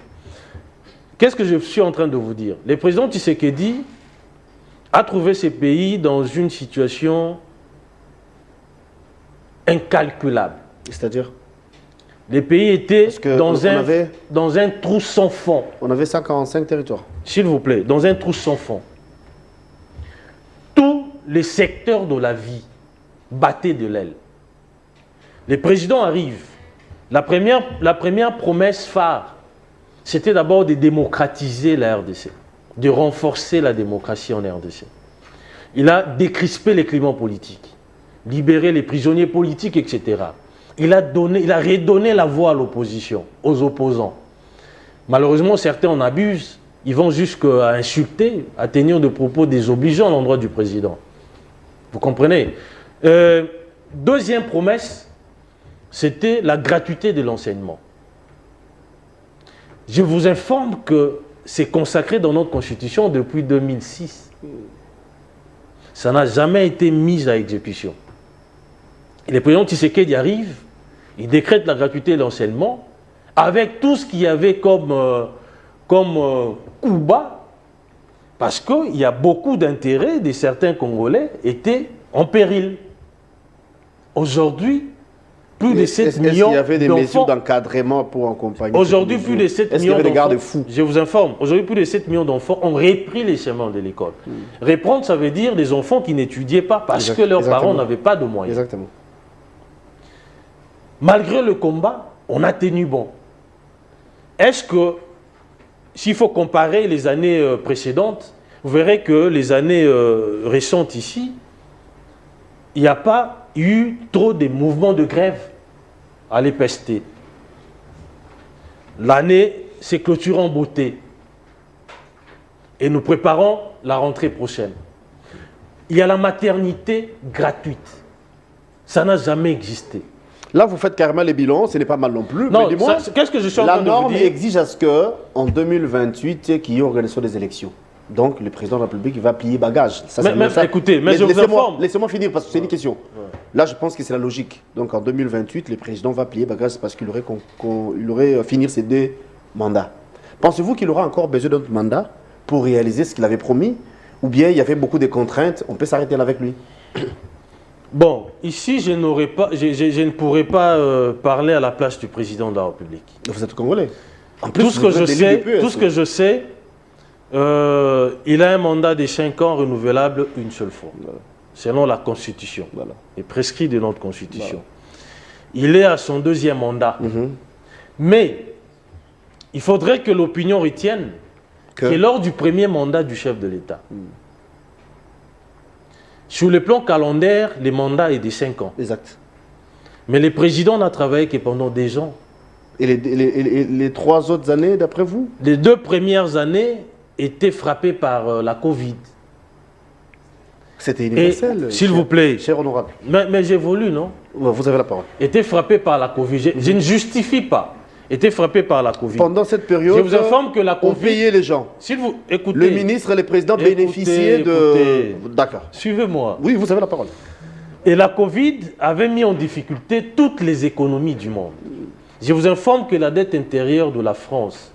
Qu'est-ce que je suis en train de vous dire? Le président Tshisekedi a trouvé ces pays dans une situation incalculable. C'est-à-dire? Les pays étaient dans un trou sans fond. On avait 145 territoires. S'il vous plaît, dans un trou sans fond. Tous les secteurs de la vie battaient de l'aile. Les présidents arrivent. La première promesse phare, c'était d'abord de démocratiser la RDC, de renforcer la démocratie en RDC. Il a décrispé les climats politiques, libéré les prisonniers politiques, etc. Il a redonné la voix à l'opposition, aux opposants. Malheureusement, certains en abusent. Ils vont jusqu'à insulter, à tenir des propos désobligeants à l'endroit du président. Vous comprenez? Deuxième promesse, c'était la gratuité de l'enseignement. Je vous informe que c'est consacré dans notre Constitution depuis 2006. Ça n'a jamais été mis à exécution. Et le président Tshisekedi arrive, il décrète la gratuité de l'enseignement avec tout ce qu'il y avait comme coup bas, parce qu'il y a beaucoup d'intérêts de certains Congolais étaient en péril. Aujourd'hui, plus de 7 millions d'enfants... Est-ce qu'il y avait des mesures d'encadrement pour accompagner? Aujourd'hui, plus de 7 millions d'enfants... Est-ce qu'il y avait des garde-fous? Je vous informe. Aujourd'hui, plus de 7 millions d'enfants ont repris les chemins de l'école. Reprendre, ça veut dire des enfants qui n'étudiaient pas parce que leurs parents n'avaient pas de moyens. Exactement. Malgré le combat, on a tenu bon. Est-ce que, s'il faut comparer les années précédentes, vous verrez que les années récentes ici, il n'y a pas eu trop de mouvements de grève à l'EPST. L'année s'est clôturée en beauté. Et nous préparons la rentrée prochaine. Il y a la maternité gratuite. Ça n'a jamais existé. Là, vous faites carrément les bilans, ce n'est pas mal non plus. Non, mais dis-moi, qu'est-ce que je suis en train de vous la norme dire? exige à ce qu'en 2028, qu'il y ait organisation des élections. Donc, le président de la République va plier bagage. Ça, écoutez, mais je vous informe. Laissez-moi finir parce que c'est une question. Ouais. Là, je pense que c'est la logique. Donc, en 2028, le président va plier bagage parce qu'il aurait fini ses 2 mandats. Pensez-vous qu'il aura encore besoin d'autres mandats pour réaliser ce qu'il avait promis? Ou bien il y avait beaucoup de contraintes, on peut s'arrêter là avec lui? Bon, ici, je ne pourrais pas parler à la place du président de la République. Vous êtes congolais. En plus, tout ce que je sais, il a un mandat de 5 ans renouvelable une seule fois, voilà, selon la Constitution, voilà, et prescrit de notre Constitution. Voilà. Il est à son 2e mandat. Mais il faudrait que l'opinion retienne que lors du 1er mandat du chef de l'État, sur le plan calendaire, le mandat est de 5 ans. Exact. Mais le président n'a travaillé que pendant 2 ans. Et les 3 autres années, d'après vous? Les 2 premières années étaient frappées par la Covid. C'était universel. S'il vous plaît. Cher honorable. Mais j'évolue, non? Vous avez la parole. Était frappé par la Covid. Je ne justifie pas. Était frappé par la Covid. Pendant cette période, je vous informe que la Covid, on payait les gens. S'il vous écoutez, le ministre et le président bénéficiaient de... D'accord. Suivez-moi. Oui, vous avez la parole. Et la Covid avait mis en difficulté toutes les économies du monde. Je vous informe que la dette intérieure de la France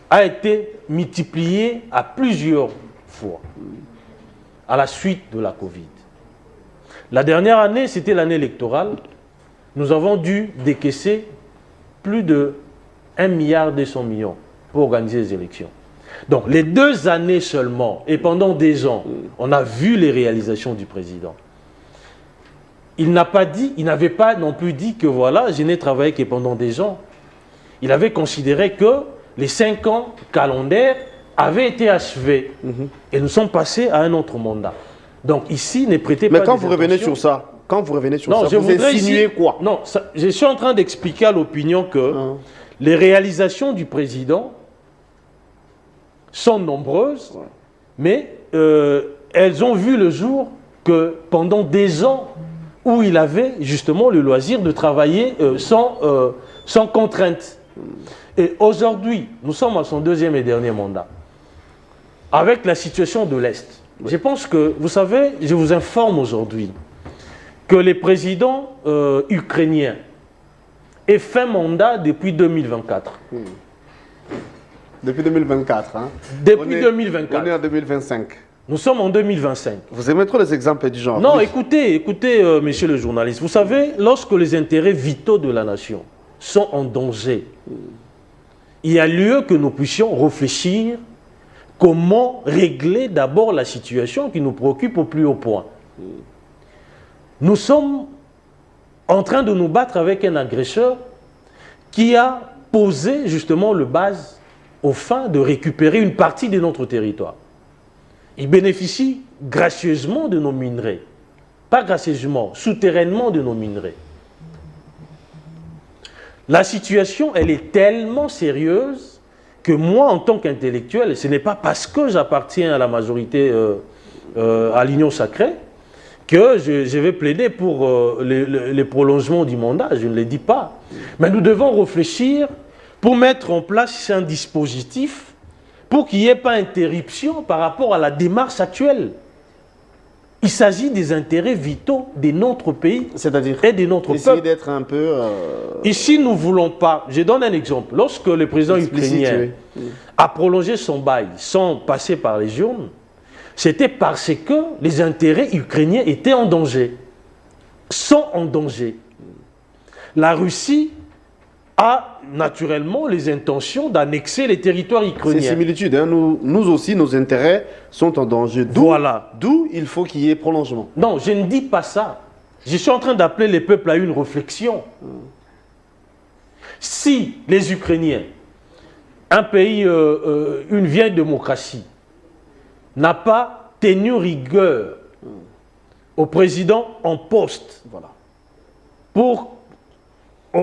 a été multipliée à plusieurs fois à la suite de la Covid. La dernière année, c'était l'année électorale. Nous avons dû décaisser plus de 1,2 milliard pour organiser les élections. Donc, les 2 années seulement, et pendant 2 ans, on a vu les réalisations du président. Il n'avait pas non plus dit que voilà, je n'ai travaillé que pendant 2 ans. Il avait considéré que les 5 ans calendaires avaient été achevés. Et nous sommes passés à un autre mandat. Donc ici, ne prêtez pas. Mais quand vous revenez sur ça, vous insinuez quoi? Non, je suis en train d'expliquer à l'opinion que les réalisations du président sont nombreuses, mais elles ont vu le jour que pendant 2 ans où il avait justement le loisir de travailler sans contrainte. Et aujourd'hui, nous sommes à son 2e et dernier mandat. Avec la situation de l'Est, je pense que, vous savez, je vous informe aujourd'hui que les présidents ukrainiens aient fin mandat depuis 2024. Depuis 2024, hein? Depuis 2024. On est en 2025. Nous sommes en 2025. Vous aimez trop les exemples du genre. Non, écoutez, monsieur le journaliste. Vous savez, lorsque les intérêts vitaux de la nation sont en danger, il y a lieu que nous puissions réfléchir comment régler d'abord la situation qui nous préoccupe au plus haut point. Nous sommes en train de nous battre avec un agresseur qui a posé justement le base aux fins de récupérer une partie de notre territoire. Il bénéficie gracieusement de nos minerais. Pas gracieusement, souterrainement de nos minerais. La situation, elle est tellement sérieuse que moi, en tant qu'intellectuel, ce n'est pas parce que j'appartiens à la majorité, à l'Union sacrée, que je vais plaider pour le prolongement du mandat. Je ne le dis pas. Mais nous devons réfléchir pour mettre en place un dispositif pour qu'il n'y ait pas interruption par rapport à la démarche actuelle. Il s'agit des intérêts vitaux de notre pays et de notre peuple. D'être un peu... Ici, nous ne voulons pas... Je donne un exemple. Lorsque le président ukrainien a prolongé son bail sans passer par les urnes, c'était parce que les intérêts ukrainiens étaient en danger. Sont en danger. La Russie a naturellement les intentions d'annexer les territoires ukrainiens. C'est similitude. Hein. Nous aussi, nos intérêts sont en danger. Voilà. D'où il faut qu'il y ait prolongement. Non, je ne dis pas ça. Je suis en train d'appeler les peuples à une réflexion. Si les Ukrainiens, un pays, une vieille démocratie, n'a pas tenu rigueur au président en poste pour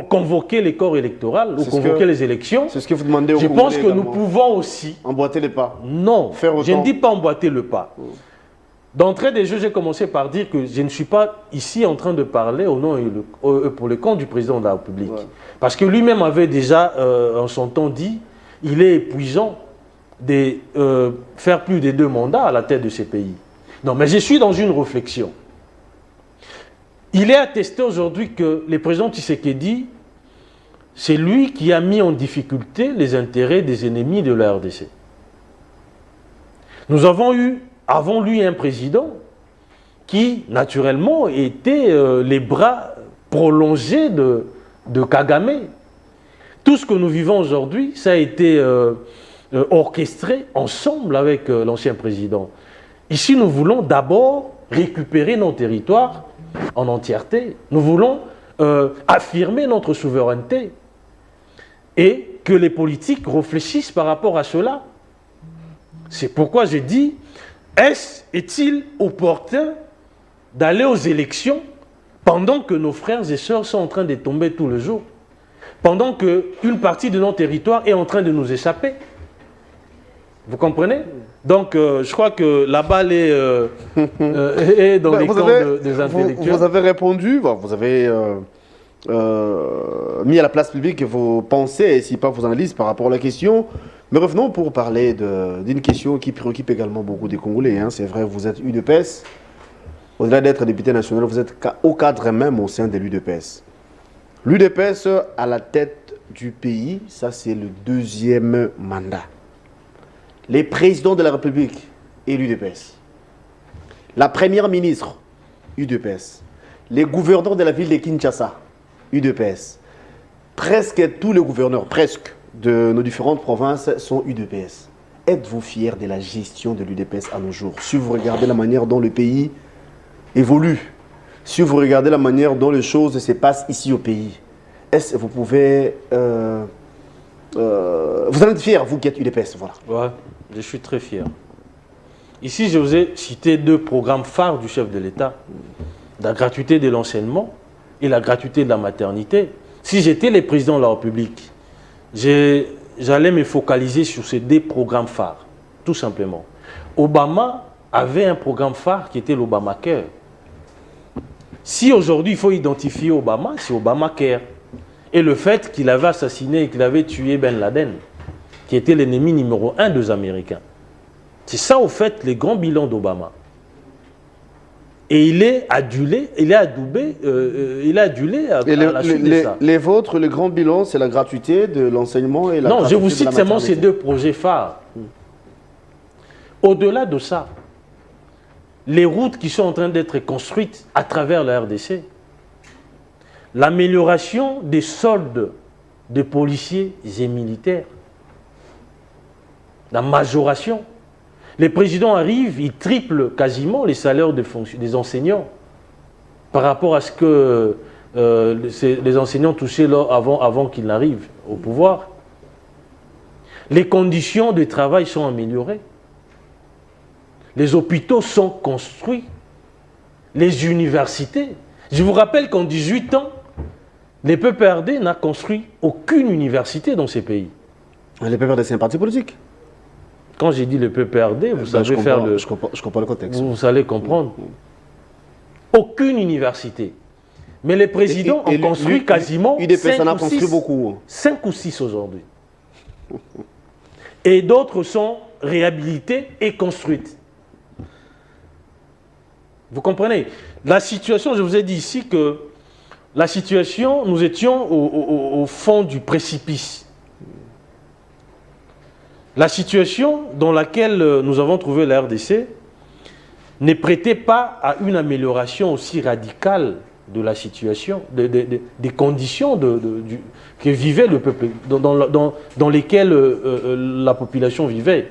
convoquer les corps électoraux ou convoquer les élections, c'est ce que vous demandez aux je pense que également. nous pouvons aussi... Emboîter les pas. Non, je ne dis pas emboîter le pas. D'entrée des jeux, j'ai commencé par dire que je ne suis pas ici en train de parler au nom et pour le compte du président de la République. Ouais. Parce que lui-même avait déjà, en son temps, dit il est épuisant de faire plus de 2 mandats à la tête de ces pays. Non, mais je suis dans une réflexion. Il est attesté aujourd'hui que le président Tshisekedi, c'est lui qui a mis en difficulté les intérêts des ennemis de la RDC. Nous avons eu, avant lui, un président qui, naturellement, était les bras prolongés de Kagame. Tout ce que nous vivons aujourd'hui, ça a été orchestré ensemble avec l'ancien président. Ici, nous voulons d'abord récupérer nos territoires en entièreté. Nous voulons affirmer notre souveraineté et que les politiques réfléchissent par rapport à cela. C'est pourquoi je dis, est-il opportun d'aller aux élections pendant que nos frères et sœurs sont en train de tomber tous les jours, pendant qu'une partie de notre territoire est en train de nous échapper? Vous comprenez? Donc, je crois que la balle est dans les camps des intellectuels. Vous avez répondu, vous avez mis à la place publique vos pensées et si pas vos analyses par rapport à la question. Mais revenons pour parler d'une question qui préoccupe également beaucoup des Congolais. Hein. C'est vrai, vous êtes UDPS. Au-delà d'être député national, vous êtes au cadre même au sein de l'UDPS. L'UDPS à la tête du pays, ça c'est le 2e mandat. Les présidents de la République et l'UDPS. La première ministre, UDPS. Les gouverneurs de la ville de Kinshasa, UDPS. Presque tous les gouverneurs, presque, de nos différentes provinces sont UDPS. Êtes-vous fiers de la gestion de l'UDPS à nos jours? Si vous regardez la manière dont le pays évolue, si vous regardez la manière dont les choses se passent ici au pays, est-ce que vous pouvez... vous en êtes fiers, vous qui êtes UDPS, voilà. Ouais, je suis très fier. Ici, je vous ai cité 2 programmes phares du chef de l'État. La gratuité de l'enseignement et la gratuité de la maternité. Si j'étais le président de la République, j'allais me focaliser sur ces 2 programmes phares, tout simplement. Obama avait un programme phare qui était l'Obamacare. Si aujourd'hui il faut identifier Obama, c'est Obamacare. Et le fait qu'il avait assassiné et qu'il avait tué Ben Laden, qui était l'ennemi numéro 1 des Américains. C'est ça, au fait, les grands bilans d'Obama. Et il est adulé, il est adulé à la suite de ça. Les vôtres, le grand bilan, c'est la gratuité de l'enseignement et la Non, gratuité je vous de la cite seulement maternité. ces 2 projets phares. Au-delà de ça, les routes qui sont en train d'être construites à travers la RDC, l'amélioration des soldes de policiers et militaires, la majoration. Les présidents arrivent, ils triplent quasiment les salaires des enseignants par rapport à ce que les enseignants touchaient avant qu'ils n'arrivent au pouvoir. Les conditions de travail sont améliorées. Les hôpitaux sont construits. Les universités. Je vous rappelle qu'en 18 ans, le PPRD n'a construit aucune université dans ces pays. Le PPRD, c'est un parti politique. Quand j'ai dit le PPRD, vous savez faire le... Je comprends le contexte. Vous allez comprendre. Aucune université. Mais les présidents ont construit quasiment 5 ou 6 aujourd'hui. Et d'autres sont réhabilitées et construites. Vous comprenez? La situation, je vous ai dit ici que la situation, nous étions au fond du précipice. La situation dans laquelle nous avons trouvé la RDC ne prêtait pas à une amélioration aussi radicale de la situation, des conditions que vivait le peuple, dans lesquelles la population vivait.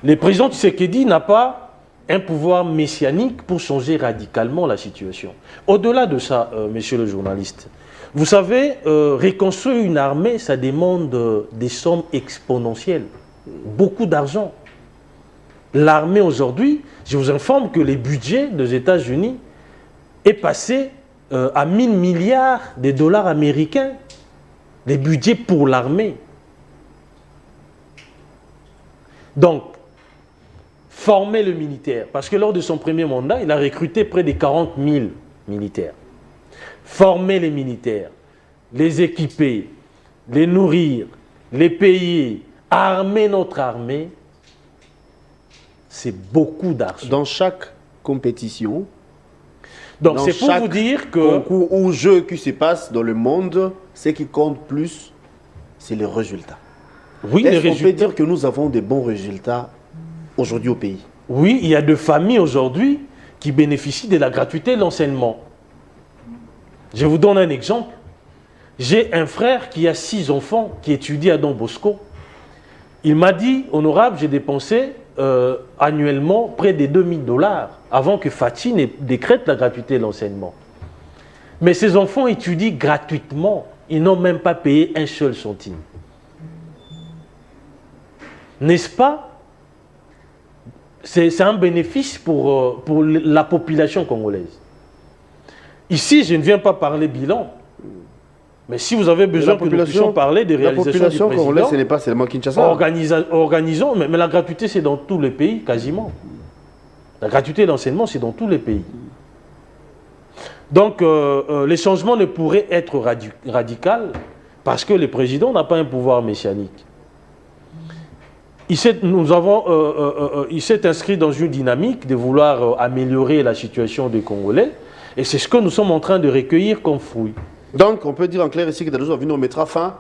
Le président Tshisekedi n'a pas un pouvoir messianique pour changer radicalement la situation. Au-delà de ça, monsieur le journaliste, Vous savez, reconstruire une armée, ça demande des sommes exponentielles. Beaucoup d'argent. L'armée aujourd'hui, je vous informe que les budgets des États-Unis est passé à 1000 milliards de dollars américains. Les budgets pour l'armée. Donc, former le militaire. Parce que lors de son premier mandat, il a recruté près de 40 000 militaires. Former les militaires, les équiper, les nourrir, les payer, armer notre armée, c'est beaucoup d'argent. Dans chaque compétition, donc c'est pour vous dire que concours ou jeu qui se passe dans le monde, ce qui compte plus, c'est les résultats. oui, les Est-ce qu'on résultats. peut dire que nous avons des bons résultats aujourd'hui au pays? Oui, il y a des familles aujourd'hui qui bénéficient de la gratuité de l'enseignement. Je vous donne un exemple. J'ai un frère qui a 6 enfants qui étudie à Don Bosco. Il m'a dit, honorable, j'ai dépensé annuellement près de 2000 $ avant que Fatih ne décrète la gratuité de l'enseignement. Mais ces enfants étudient gratuitement. Ils n'ont même pas payé un seul centime. N'est-ce pas? C'est un bénéfice pour la population congolaise. Ici, je ne viens pas parler bilan. Mais si vous avez besoin que nous puissions parler des réalisations du président, la population congolaise, ce n'est pas seulement Kinshasa. Organisons, mais la gratuité, c'est dans tous les pays, quasiment. La gratuité d'enseignement, c'est dans tous les pays. Donc, les changements ne pourraient être radicaux parce que le président n'a pas un pouvoir messianique. Il s'est inscrit dans une dynamique de vouloir améliorer la situation des Congolais et c'est ce que nous sommes en train de recueillir comme fruit. Donc, on peut dire en clair ici que dans on mettra fin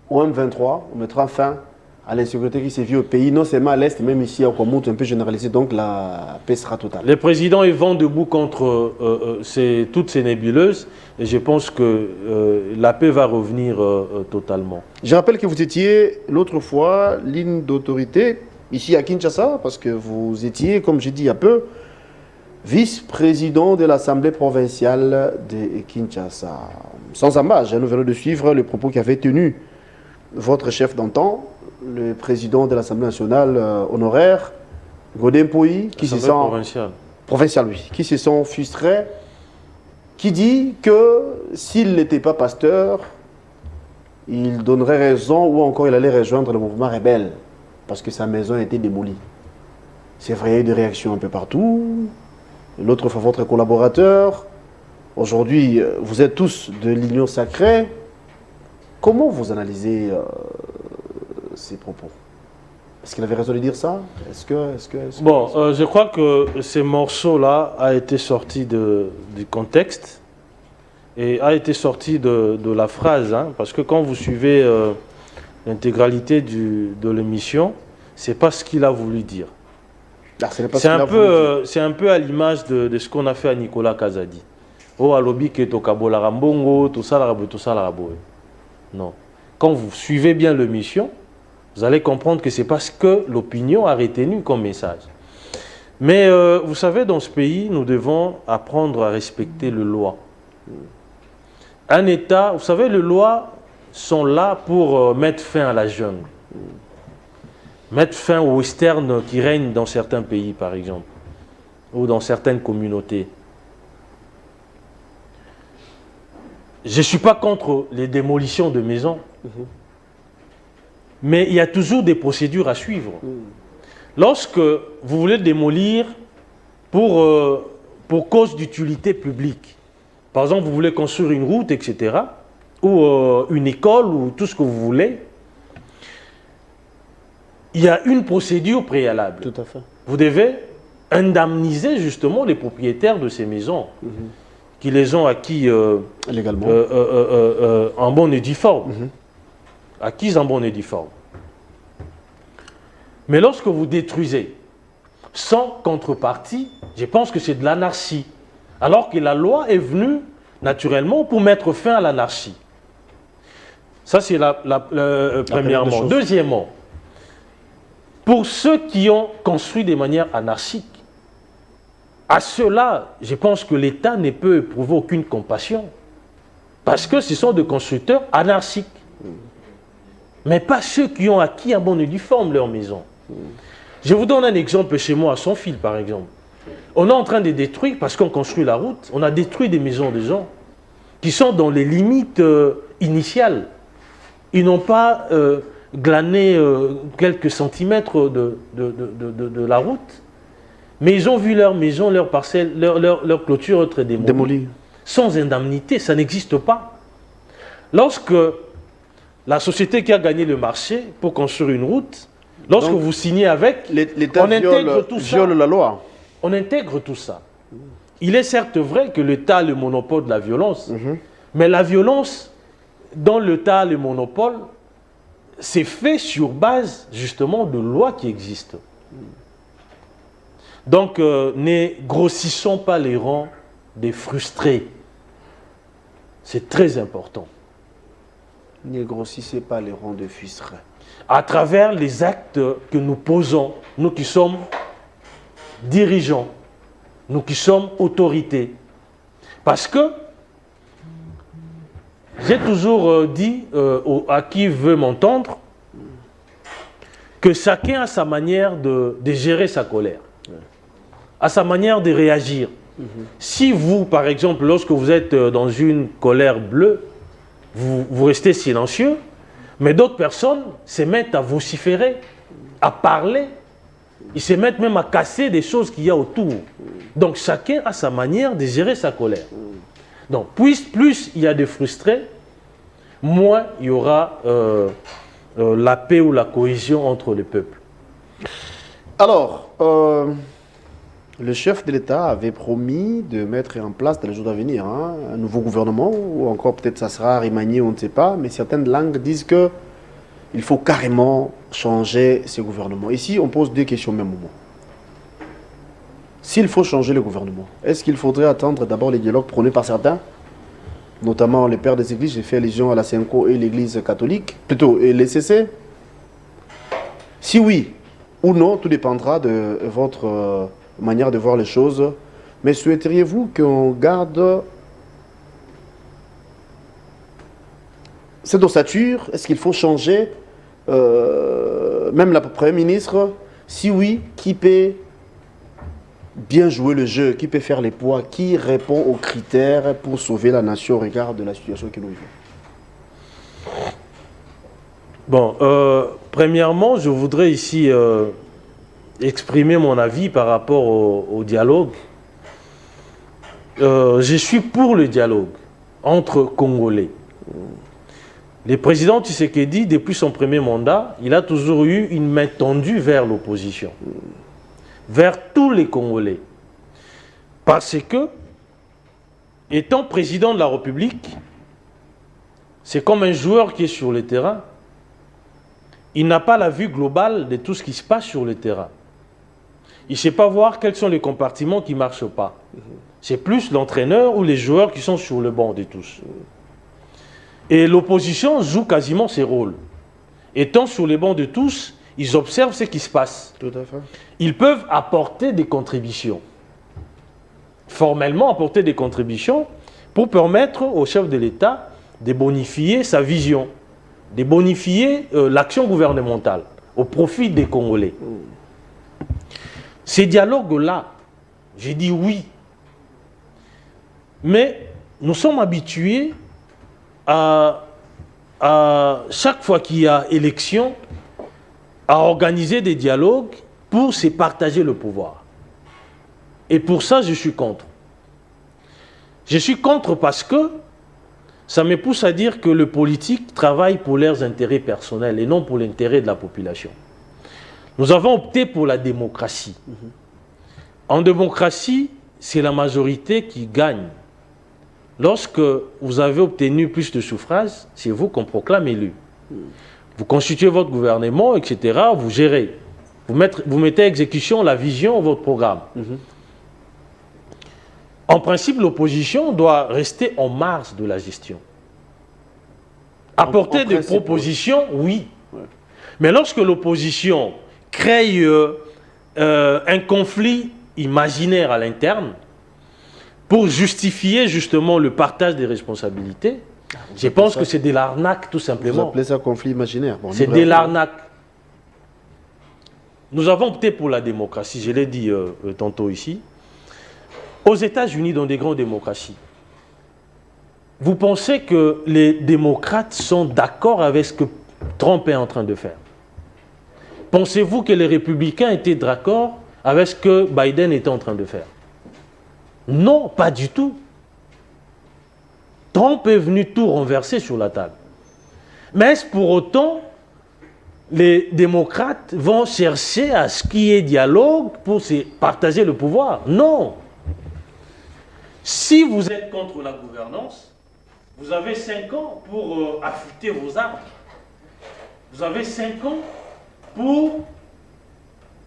au M23, on mettra fin à l'insécurité qui s'est vue au pays, non seulement à l'Est, même ici à Ouamout, un peu généralisé, donc la paix sera totale. Le président est vent debout contre toutes ces nébuleuses et je pense que la paix va revenir totalement. Je rappelle que vous étiez l'autre fois ligne d'autorité ici à Kinshasa, parce que vous étiez, comme j'ai dit il y a peu, vice-président de l'Assemblée provinciale de Kinshasa. Sans ambages, nous venons de suivre le propos qu'avait tenu votre chef d'antan, le président de l'Assemblée nationale honoraire, Godin Poyi, qui se sent provincial, oui, qui se sent frustré, qui dit que s'il n'était pas pasteur, il donnerait raison ou encore il allait rejoindre le mouvement rebelle parce que sa maison a été démolie. C'est vrai, il y a eu des réactions un peu partout. L'autre fois, votre collaborateur. Aujourd'hui, vous êtes tous de l'Union sacrée. Comment vous analysez ces propos? Est-ce qu'il avait raison de dire ça? Bon, je crois que ces morceaux-là a été sorti du contexte et a été sorti de la phrase, hein, parce que quand vous suivez l'intégralité de l'émission, c'est pas ce qu'il a voulu dire. C'est un peu à l'image de ce qu'on a fait à Nicolas Kazadi. Oh, alobi ke tokabola rambongo, tout ça la rabo. Non. Quand vous suivez bien l'émission, vous allez comprendre que c'est parce que l'opinion a retenu comme message. Mais vous savez, dans ce pays, nous devons apprendre à respecter les lois. Un État, vous savez, les lois sont là pour mettre fin à la jungle. Mettre fin au western qui règne dans certains pays, par exemple, ou dans certaines communautés. Je ne suis pas contre les démolitions de maisons, mais il y a toujours des procédures à suivre. Lorsque vous voulez démolir pour cause d'utilité publique, par exemple, vous voulez construire une route, etc., ou une école, ou tout ce que vous voulez, il y a une procédure préalable. Tout à fait. Vous devez indemniser justement les propriétaires de ces maisons qui les ont acquis légalement en bonne et due forme. Acquises en bonne et due forme. Mais lorsque vous détruisez sans contrepartie, je pense que c'est de l'anarchie. Alors que la loi est venue naturellement pour mettre fin à l'anarchie. Ça, c'est premièrement. Deuxièmement, pour ceux qui ont construit de manière anarchique, à ceux-là, je pense que l'État ne peut éprouver aucune compassion. Parce que ce sont des constructeurs anarchiques. Mais pas ceux qui ont acquis un bon uniforme leur maison. Je vous donne un exemple chez moi, à Sonfil par exemple. On est en train de détruire, parce qu'on construit la route, on a détruit des maisons de gens qui sont dans les limites initiales. Ils n'ont pas glané quelques centimètres de la route, mais ils ont vu leur maison, leur parcelle, leur clôture être démolie. Sans indemnité, ça n'existe pas. Lorsque la société qui a gagné le marché pour construire une route, lorsque vous signez avec, l'État viole la loi. On intègre tout ça. Il est certes vrai que l'État a le monopole de la violence, mais la violence, dont l'État a le monopole, c'est fait sur base justement de lois qui existent. Donc, ne grossissons pas les rangs des frustrés. C'est très important. Ne grossissez pas les rangs des frustrés. À travers les actes que nous posons, nous qui sommes dirigeants, nous qui sommes autorités. Parce que j'ai toujours dit à qui veut m'entendre que chacun a sa manière de gérer sa colère, a sa manière de réagir. Si vous, par exemple, lorsque vous êtes dans une colère bleue, vous restez silencieux, mais d'autres personnes se mettent à vociférer, à parler, ils se mettent même à casser des choses qu'il y a autour. Donc chacun a sa manière de gérer sa colère. Donc plus il y a de frustrés, moins il y aura la paix ou la cohésion entre les peuples. Alors, le chef de l'État avait promis de mettre en place dans les jours à venir un nouveau gouvernement, ou encore peut-être ça sera remanié, on ne sait pas, mais certaines langues disent que il faut carrément changer ce gouvernement. Ici, on pose deux questions au même moment. S'il faut changer le gouvernement, est-ce qu'il faudrait attendre d'abord les dialogues prônés par certains, notamment les pères des églises? J'ai fait allusion à la CENCO et l'église catholique, plutôt, et les CC. Si oui ou non, tout dépendra de votre manière de voir les choses. Mais souhaiteriez-vous qu'on garde cette ossature? Est-ce qu'il faut changer même la Premier ministre? Si oui, qui peut bien jouer le jeu? Qui peut faire les poids? Qui répond aux critères pour sauver la nation au regard de la situation que nous vivons? Bon, premièrement, je voudrais ici exprimer mon avis par rapport au dialogue. Je suis pour le dialogue entre Congolais. Le président Tshisekedi, depuis son premier mandat, il a toujours eu une main tendue vers l'opposition, vers tous les Congolais. Parce que, étant président de la République, c'est comme un joueur qui est sur le terrain. Il n'a pas la vue globale de tout ce qui se passe sur le terrain. Il ne sait pas voir quels sont les compartiments qui ne marchent pas. C'est plus l'entraîneur ou les joueurs qui sont sur le banc de tous. Et l'opposition joue quasiment ses rôles. Étant sur les bancs de tous, ils observent ce qui se passe. Tout à fait. Ils peuvent apporter des contributions. Formellement apporter des contributions pour permettre au chef de l'État de bonifier sa vision, de bonifier l'action gouvernementale au profit des Congolais. Ces dialogues-là, j'ai dit oui. Mais nous sommes habitués à chaque fois qu'il y a élection, à organiser des dialogues pour se partager le pouvoir. Et pour ça, je suis contre. Je suis contre parce que ça me pousse à dire que le politique travaille pour leurs intérêts personnels et non pour l'intérêt de la population. Nous avons opté pour la démocratie. En démocratie, c'est la majorité qui gagne. Lorsque vous avez obtenu plus de suffrages, c'est vous qu'on proclame élu. Vous constituez votre gouvernement, etc. Vous gérez. Vous mettez à exécution la vision, votre programme. En principe, l'opposition doit rester en marge de la gestion. Apporter des propositions, oui. Mais lorsque l'opposition crée un conflit imaginaire à l'interne, pour justifier justement le partage des responsabilités, Je pense que c'est de l'arnaque, tout simplement. Vous appelez ça conflit imaginaire. Bon, c'est de l'arnaque. Nous avons opté pour la démocratie, je l'ai dit tantôt ici. Aux États-Unis, dans des grandes démocraties, vous pensez que les démocrates sont d'accord avec ce que Trump est en train de faire? Pensez-vous que les républicains étaient d'accord avec ce que Biden était en train de faire? Non, pas du tout. Trump est venu tout renverser sur la table. Mais est-ce pour autant les démocrates vont chercher à ce qu'il y ait dialogue pour se partager le pouvoir? Non. Si vous êtes contre la gouvernance, vous avez 5 ans pour affûter vos armes. Vous avez 5 ans pour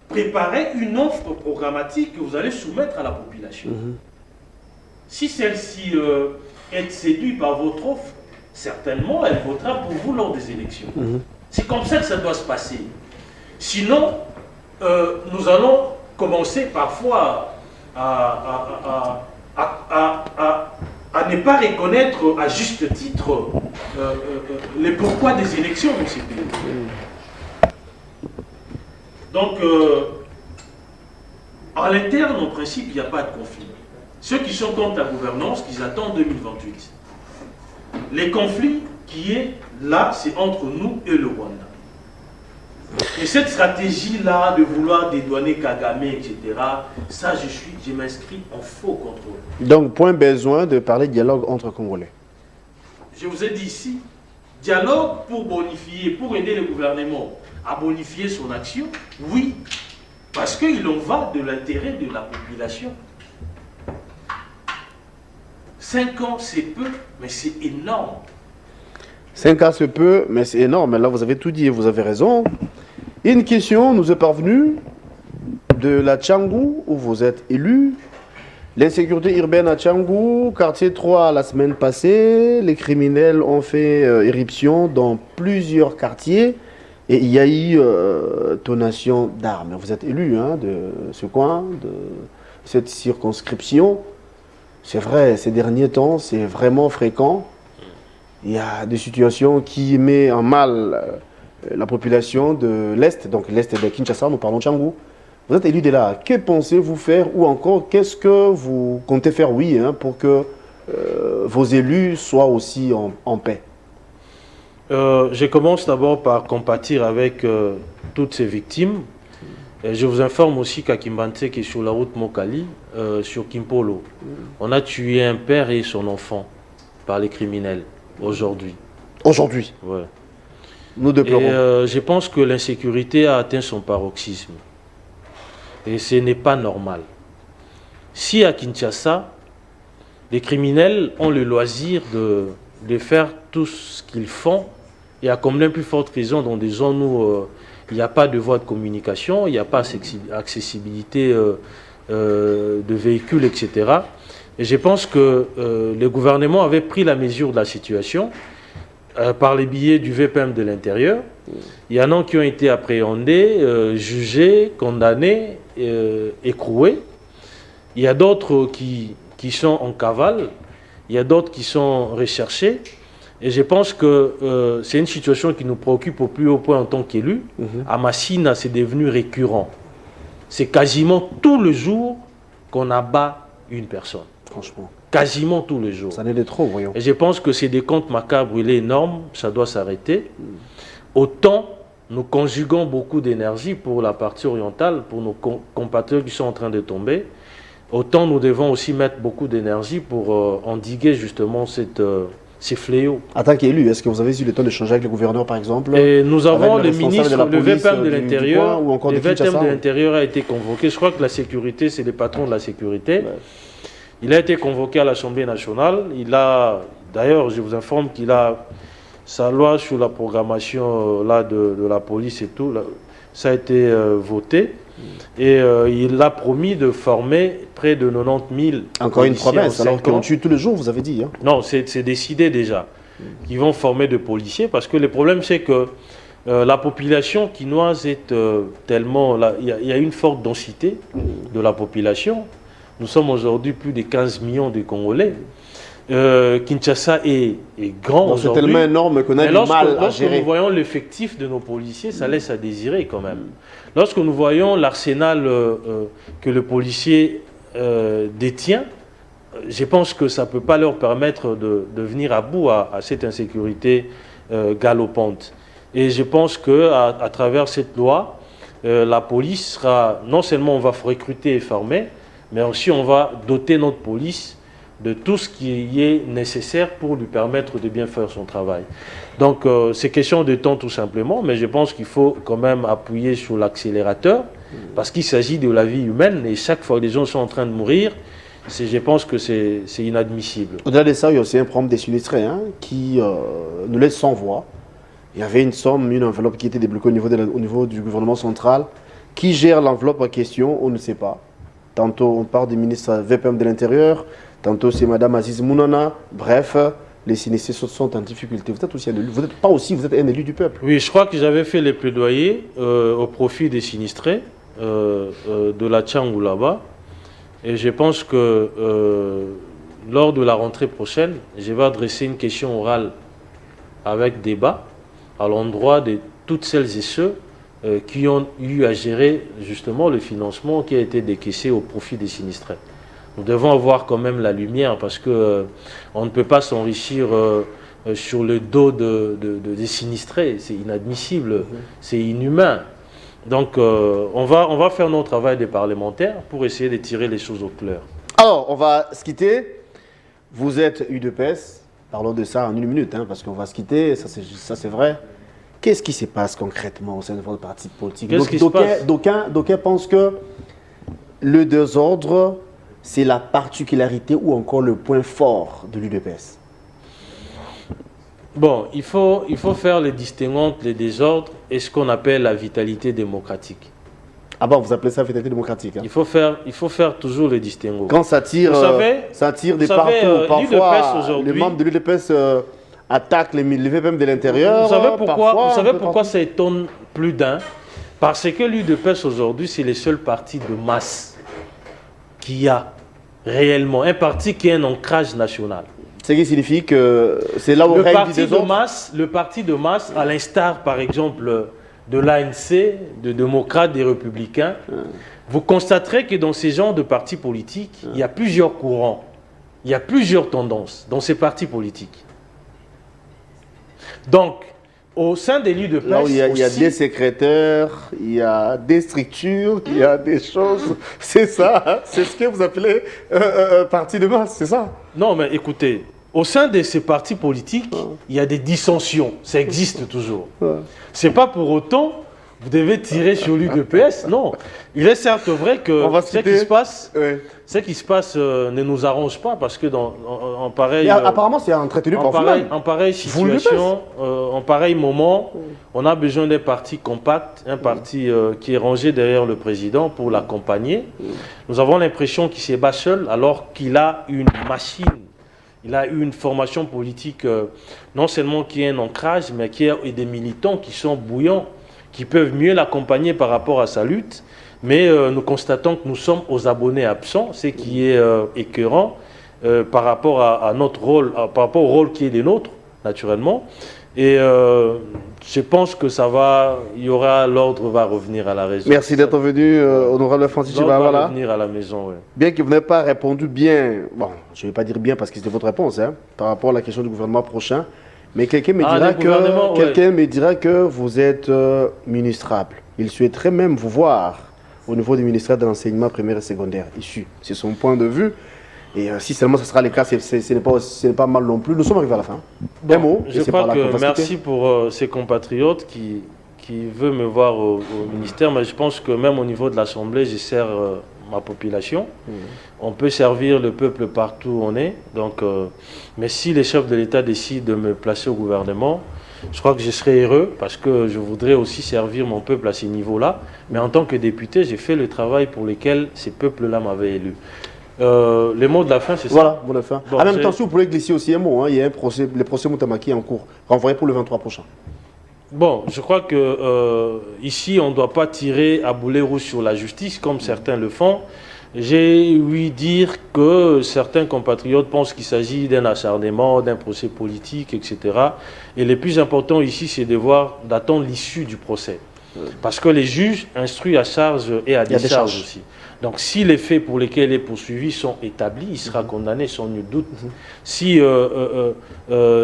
préparer une offre programmatique que vous allez soumettre à la population. Si celle-ci est séduite par votre offre, certainement elle votera pour vous lors des élections. C'est comme ça que ça doit se passer. Sinon, nous allons commencer parfois à ne pas reconnaître à juste titre les pourquoi des élections dans ces pays. Donc, à l'interne, en principe, il n'y a pas de conflit. Ceux qui sont contre la gouvernance, qu'ils attendent 2028. Les conflits qui est là, c'est entre nous et le Rwanda. Et cette stratégie-là de vouloir dédouaner Kagame, etc., ça, je m'inscris en faux contrôle. Donc, point besoin de parler de dialogue entre Congolais. Je vous ai dit ici, dialogue pour bonifier, pour aider le gouvernement à bonifier son action, oui, parce qu'il en va de l'intérêt de la population. 5 ans, c'est peu, mais c'est énorme. 5 ans, c'est peu, mais c'est énorme. Là, vous avez tout dit et vous avez raison. Une question nous est parvenue de la Tchangou, où vous êtes élu. L'insécurité urbaine à Tchangou, quartier 3, la semaine passée. Les criminels ont fait éruption dans plusieurs quartiers. Et il y a eu donation d'armes. Vous êtes élu de ce coin, de cette circonscription. C'est vrai, ces derniers temps, c'est vraiment fréquent. Il y a des situations qui mettent en mal la population de l'Est, donc l'Est de Kinshasa, nous parlons de Tchangou. Vous êtes élu de là. Que pensez-vous faire ou encore qu'est-ce que vous comptez faire, oui, pour que vos élus soient aussi en paix? Je commence d'abord par compatir avec toutes ces victimes. Et je vous informe aussi qu'à Kimbante, qui est sur la route Mokali, sur Kimpolo, on a tué un père et son enfant par les criminels aujourd'hui. Aujourd'hui? Ouais. Nous déplorons. Et je pense que l'insécurité a atteint son paroxysme. Et ce n'est pas normal. Si à Kinshasa, les criminels ont le loisir de faire tout ce qu'ils font, et à combien plus forte raison dans des zones où il n'y a pas de voie de communication, il n'y a pas accessibilité de véhicules, etc. Et je pense que le gouvernement avait pris la mesure de la situation par les billets du VPM de l'intérieur. Il y en a qui ont été appréhendés, jugés, condamnés, écroués. Il y a d'autres qui sont en cavale. Il y a d'autres qui sont recherchés. Et je pense que c'est une situation qui nous préoccupe au plus haut point en tant qu'élus. À Massina, c'est devenu récurrent. C'est quasiment tous les jours qu'on abat une personne. Franchement. Quasiment tous les jours. Ça n'est de trop, voyons. Et je pense que c'est des comptes macabres, il est énorme, ça doit s'arrêter. Autant nous conjuguons beaucoup d'énergie pour la partie orientale, pour nos compatriotes qui sont en train de tomber, autant nous devons aussi mettre beaucoup d'énergie pour endiguer justement ces fléaux. En tant qu'élu, est-ce que vous avez eu le temps d'échanger avec le gouverneur, par exemple? Et nous avons le ministre, de la le police, VPM de l'Intérieur. Le VPM de ou... l'Intérieur a été convoqué. Je crois que la sécurité, c'est le patron de la sécurité. Ouais. Il a été convoqué à l'Assemblée nationale. Il a, d'ailleurs, je vous informe qu'il a sa loi sur la programmation là, de la police et tout. Là, ça a été voté. Et il a promis de former près de 90 000 Encore une promesse, alors qu'on tue tous les jours, vous avez dit. Non, c'est décidé déjà. Ils vont former de policiers parce que le problème, c'est que la population quinoise est tellement... Il y a une forte densité de la population. Nous sommes aujourd'hui plus de 15 millions de Congolais. Kinshasa est grand Donc c'est aujourd'hui. tellement énorme qu'on a Mais du mal à lorsque gérer. nous voyons l'effectif de nos policiers, ça laisse à désirer quand même. Lorsque nous voyons l'arsenal que le policier détient, je pense que ça ne peut pas leur permettre de venir à bout à cette insécurité galopante. Et je pense qu'à travers cette loi, la police sera, non seulement on va recruter et former, mais aussi on va doter notre police de tout ce qui est nécessaire pour lui permettre de bien faire son travail. Donc c'est question de temps tout simplement, mais je pense qu'il faut quand même appuyer sur l'accélérateur, parce qu'il s'agit de la vie humaine, et chaque fois que les gens sont en train de mourir, je pense que c'est inadmissible. Au-delà de ça, il y a aussi un problème des sinistrés qui nous laisse sans voix. Il y avait une somme, une enveloppe qui était débloquée au niveau du gouvernement central. Qui gère l'enveloppe en question, on ne sait pas. Tantôt on parle du ministre VPM de l'Intérieur, tantôt c'est Mme Aziz Mounana. Bref, les sinistrés sont en difficulté. Vous êtes aussi un élu, vous êtes un élu du peuple. Oui, je crois que j'avais fait les plaidoyers au profit des sinistrés de la Tchangou là-bas. Et je pense que lors de la rentrée prochaine, je vais adresser une question orale avec débat à l'endroit de toutes celles et ceux qui ont eu à gérer justement le financement qui a été décaissé au profit des sinistrés. Nous devons avoir quand même la lumière parce que on ne peut pas s'enrichir sur le dos des sinistrés. C'est inadmissible, c'est inhumain. Donc on va faire notre travail des parlementaires pour essayer de tirer les choses au clair. Alors, on va se quitter. Vous êtes UDPS. Parlons de ça en une minute, parce qu'on va se quitter, ça c'est vrai. Qu'est-ce qui se passe concrètement au sein de votre parti politique? Qu'est-ce qui se passe? D'aucuns pensent que le désordre, c'est la particularité ou encore le point fort de l'UDPS. Bon, il faut faire les distinguo entre les désordres et ce qu'on appelle la vitalité démocratique. Ah bon, vous appelez ça vitalité démocratique, Il faut faire toujours les distinguo. Quand ça tire, ça tire de partout. Parfois, les membres de l'UDPS attaquent les VPM de l'intérieur. Vous savez pourquoi ça étonne plus d'un? Parce que l'UDPS aujourd'hui, c'est le seul parti de masse qui a réellement, un parti qui a un ancrage national. Ce qui signifie que c'est là où règne du désordre. Le parti de masse, à l'instar par exemple de l'ANC, de démocrates, des républicains, vous constaterez que dans ces genres de partis politiques, il y a plusieurs courants, il y a plusieurs tendances dans ces partis politiques. Donc, au sein des l'UDPS, là où il y a des secrétaires, il y a des structures, il y a des choses. C'est ça, c'est ce que vous appelez parti de masse, c'est ça? Non, mais écoutez, au sein de ces partis politiques, il y a des dissensions. Ça existe toujours. C'est pas pour autant vous devez tirer sur l'UDPS. Non. Il est certes vrai que ce qui se passe ne nous arrange pas parce que en pareil... apparemment, c'est entretenu par vous-même. En pareille situation, en pareil moment, on a besoin d'un parti compact, un parti qui est rangé derrière le président pour l'accompagner. Nous avons l'impression qu'il se bat seul alors qu'il a une machine. Il a eu une formation politique, non seulement qui a un ancrage, mais qui a des militants qui sont bouillants, qui peuvent mieux l'accompagner par rapport à sa lutte. Mais nous constatons que nous sommes aux abonnés absents, ce qui est écœurant par rapport à notre rôle, par rapport au rôle qui est le nôtre, naturellement. Et je pense que l'ordre va revenir à la raison. Merci d'être venu, honorable Francis Tchibalbala. L'ordre va revenir à la maison, oui. Bien que vous n'ayez pas répondu bien, bon, je ne vais pas dire bien parce que c'était votre réponse, par rapport à la question du gouvernement prochain, mais quelqu'un me dira que vous êtes ministrable. Il souhaiterait même vous voir au niveau du ministère de l'enseignement primaire et secondaire issu. C'est son point de vue. Et si seulement ce sera le cas, ce n'est pas mal non plus. Nous sommes arrivés à la fin. Bon, un mot. Je crois que merci pour ces compatriotes qui veulent me voir au ministère, mais je pense que même au niveau de l'Assemblée, je sers ma population. On peut servir le peuple partout où on est. Donc, mais si les chefs de l'État décident de me placer au gouvernement, je crois que je serai heureux parce que je voudrais aussi servir mon peuple à ces niveaux-là. Mais en tant que député, j'ai fait le travail pour lequel ces peuples-là m'avaient élu. Les mots de la fin, c'est ça. Voilà, mot de la fin. Bon, en même temps, si vous pouvez glisser aussi un mot, il y a le procès Moutamaki en cours, renvoyé pour le 23 prochain. Bon, je crois que ici, on ne doit pas tirer à boulet rouge sur la justice, comme certains le font. J'ai ouï dire que certains compatriotes pensent qu'il s'agit d'un acharnement, d'un procès politique, etc. Et le plus important ici, c'est d'attendre l'issue du procès. Parce que les juges instruisent à charge et à décharge aussi. Donc si les faits pour lesquels il est poursuivi sont établis, il sera condamné sans nul doute. Si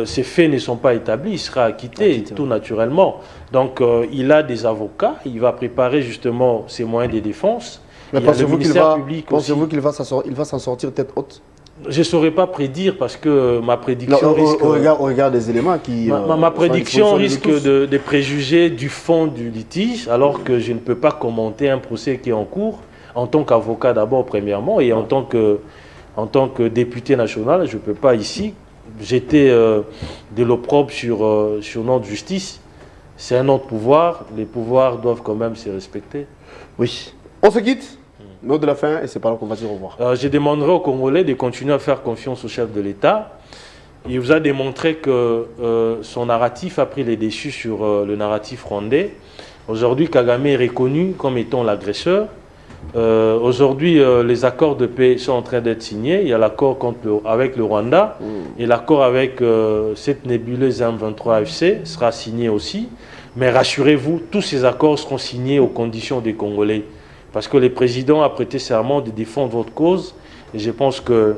ces faits ne sont pas établis, il sera acquitté tout naturellement. Donc il a des avocats, il va préparer justement ses moyens de défense. Mais pensez-vous qu'il va s'en sortir tête haute? Je ne saurais pas prédire parce que ma prédiction risque... Au regard des éléments qui... Ma prédiction risque de préjuger du fond du litige, alors que je ne peux pas commenter un procès qui est en cours, en tant qu'avocat d'abord, premièrement, et en tant que député national, je ne peux pas ici jeter de l'opprobre sur notre justice. C'est un autre pouvoir, les pouvoirs doivent quand même se respecter. Oui. On se quitte. Mot de la fin, et c'est par là qu'on va dire au revoir. Je demanderai aux Congolais de continuer à faire confiance au chef de l'État. Il vous a démontré que son narratif a pris les dessus sur le narratif rwandais. Aujourd'hui, Kagame est reconnu comme étant l'agresseur. Aujourd'hui, les accords de paix sont en train d'être signés. Il y a l'accord avec le Rwanda et l'accord avec cette nébuleuse M23 FC sera signé aussi. Mais rassurez-vous, tous ces accords seront signés aux conditions des Congolais. Parce que le président a prêté serment de défendre votre cause et je pense que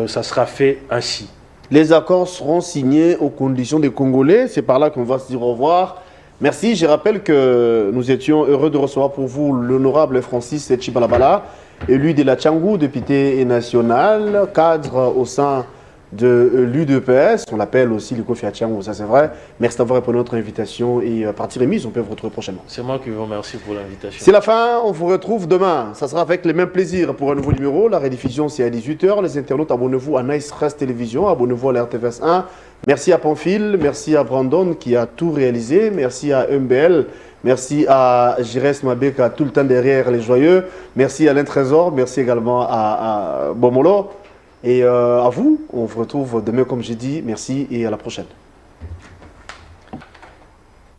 ça sera fait ainsi. Les accords seront signés aux conditions des Congolais. C'est par là qu'on va se dire au revoir. Merci. Je rappelle que nous étions heureux de recevoir pour vous l'honorable Francis Chibalabala, élu de la Tchangou, député national, cadre au sein de l'UDPS. On l'appelle aussi le Kofi Tchangou, ça c'est vrai. Merci d'avoir répondu à notre invitation et partie remise, on peut vous retrouver prochainement. C'est moi qui vous remercie pour l'invitation. C'est la fin, on vous retrouve demain. Ça sera avec les mêmes plaisirs pour un nouveau numéro. La rediffusion c'est à 18 h. Les internautes, abonnez-vous à Nice Rest Télévision, abonnez-vous à la RTVS 1. Merci à Pamphile, merci à Brandon qui a tout réalisé, merci à MBL, merci à Jires Mabeka, tout le temps derrière les joyeux, merci à Alain Trésor, merci également à Bomolo. Et à vous, on vous retrouve demain comme j'ai dit, merci et à la prochaine.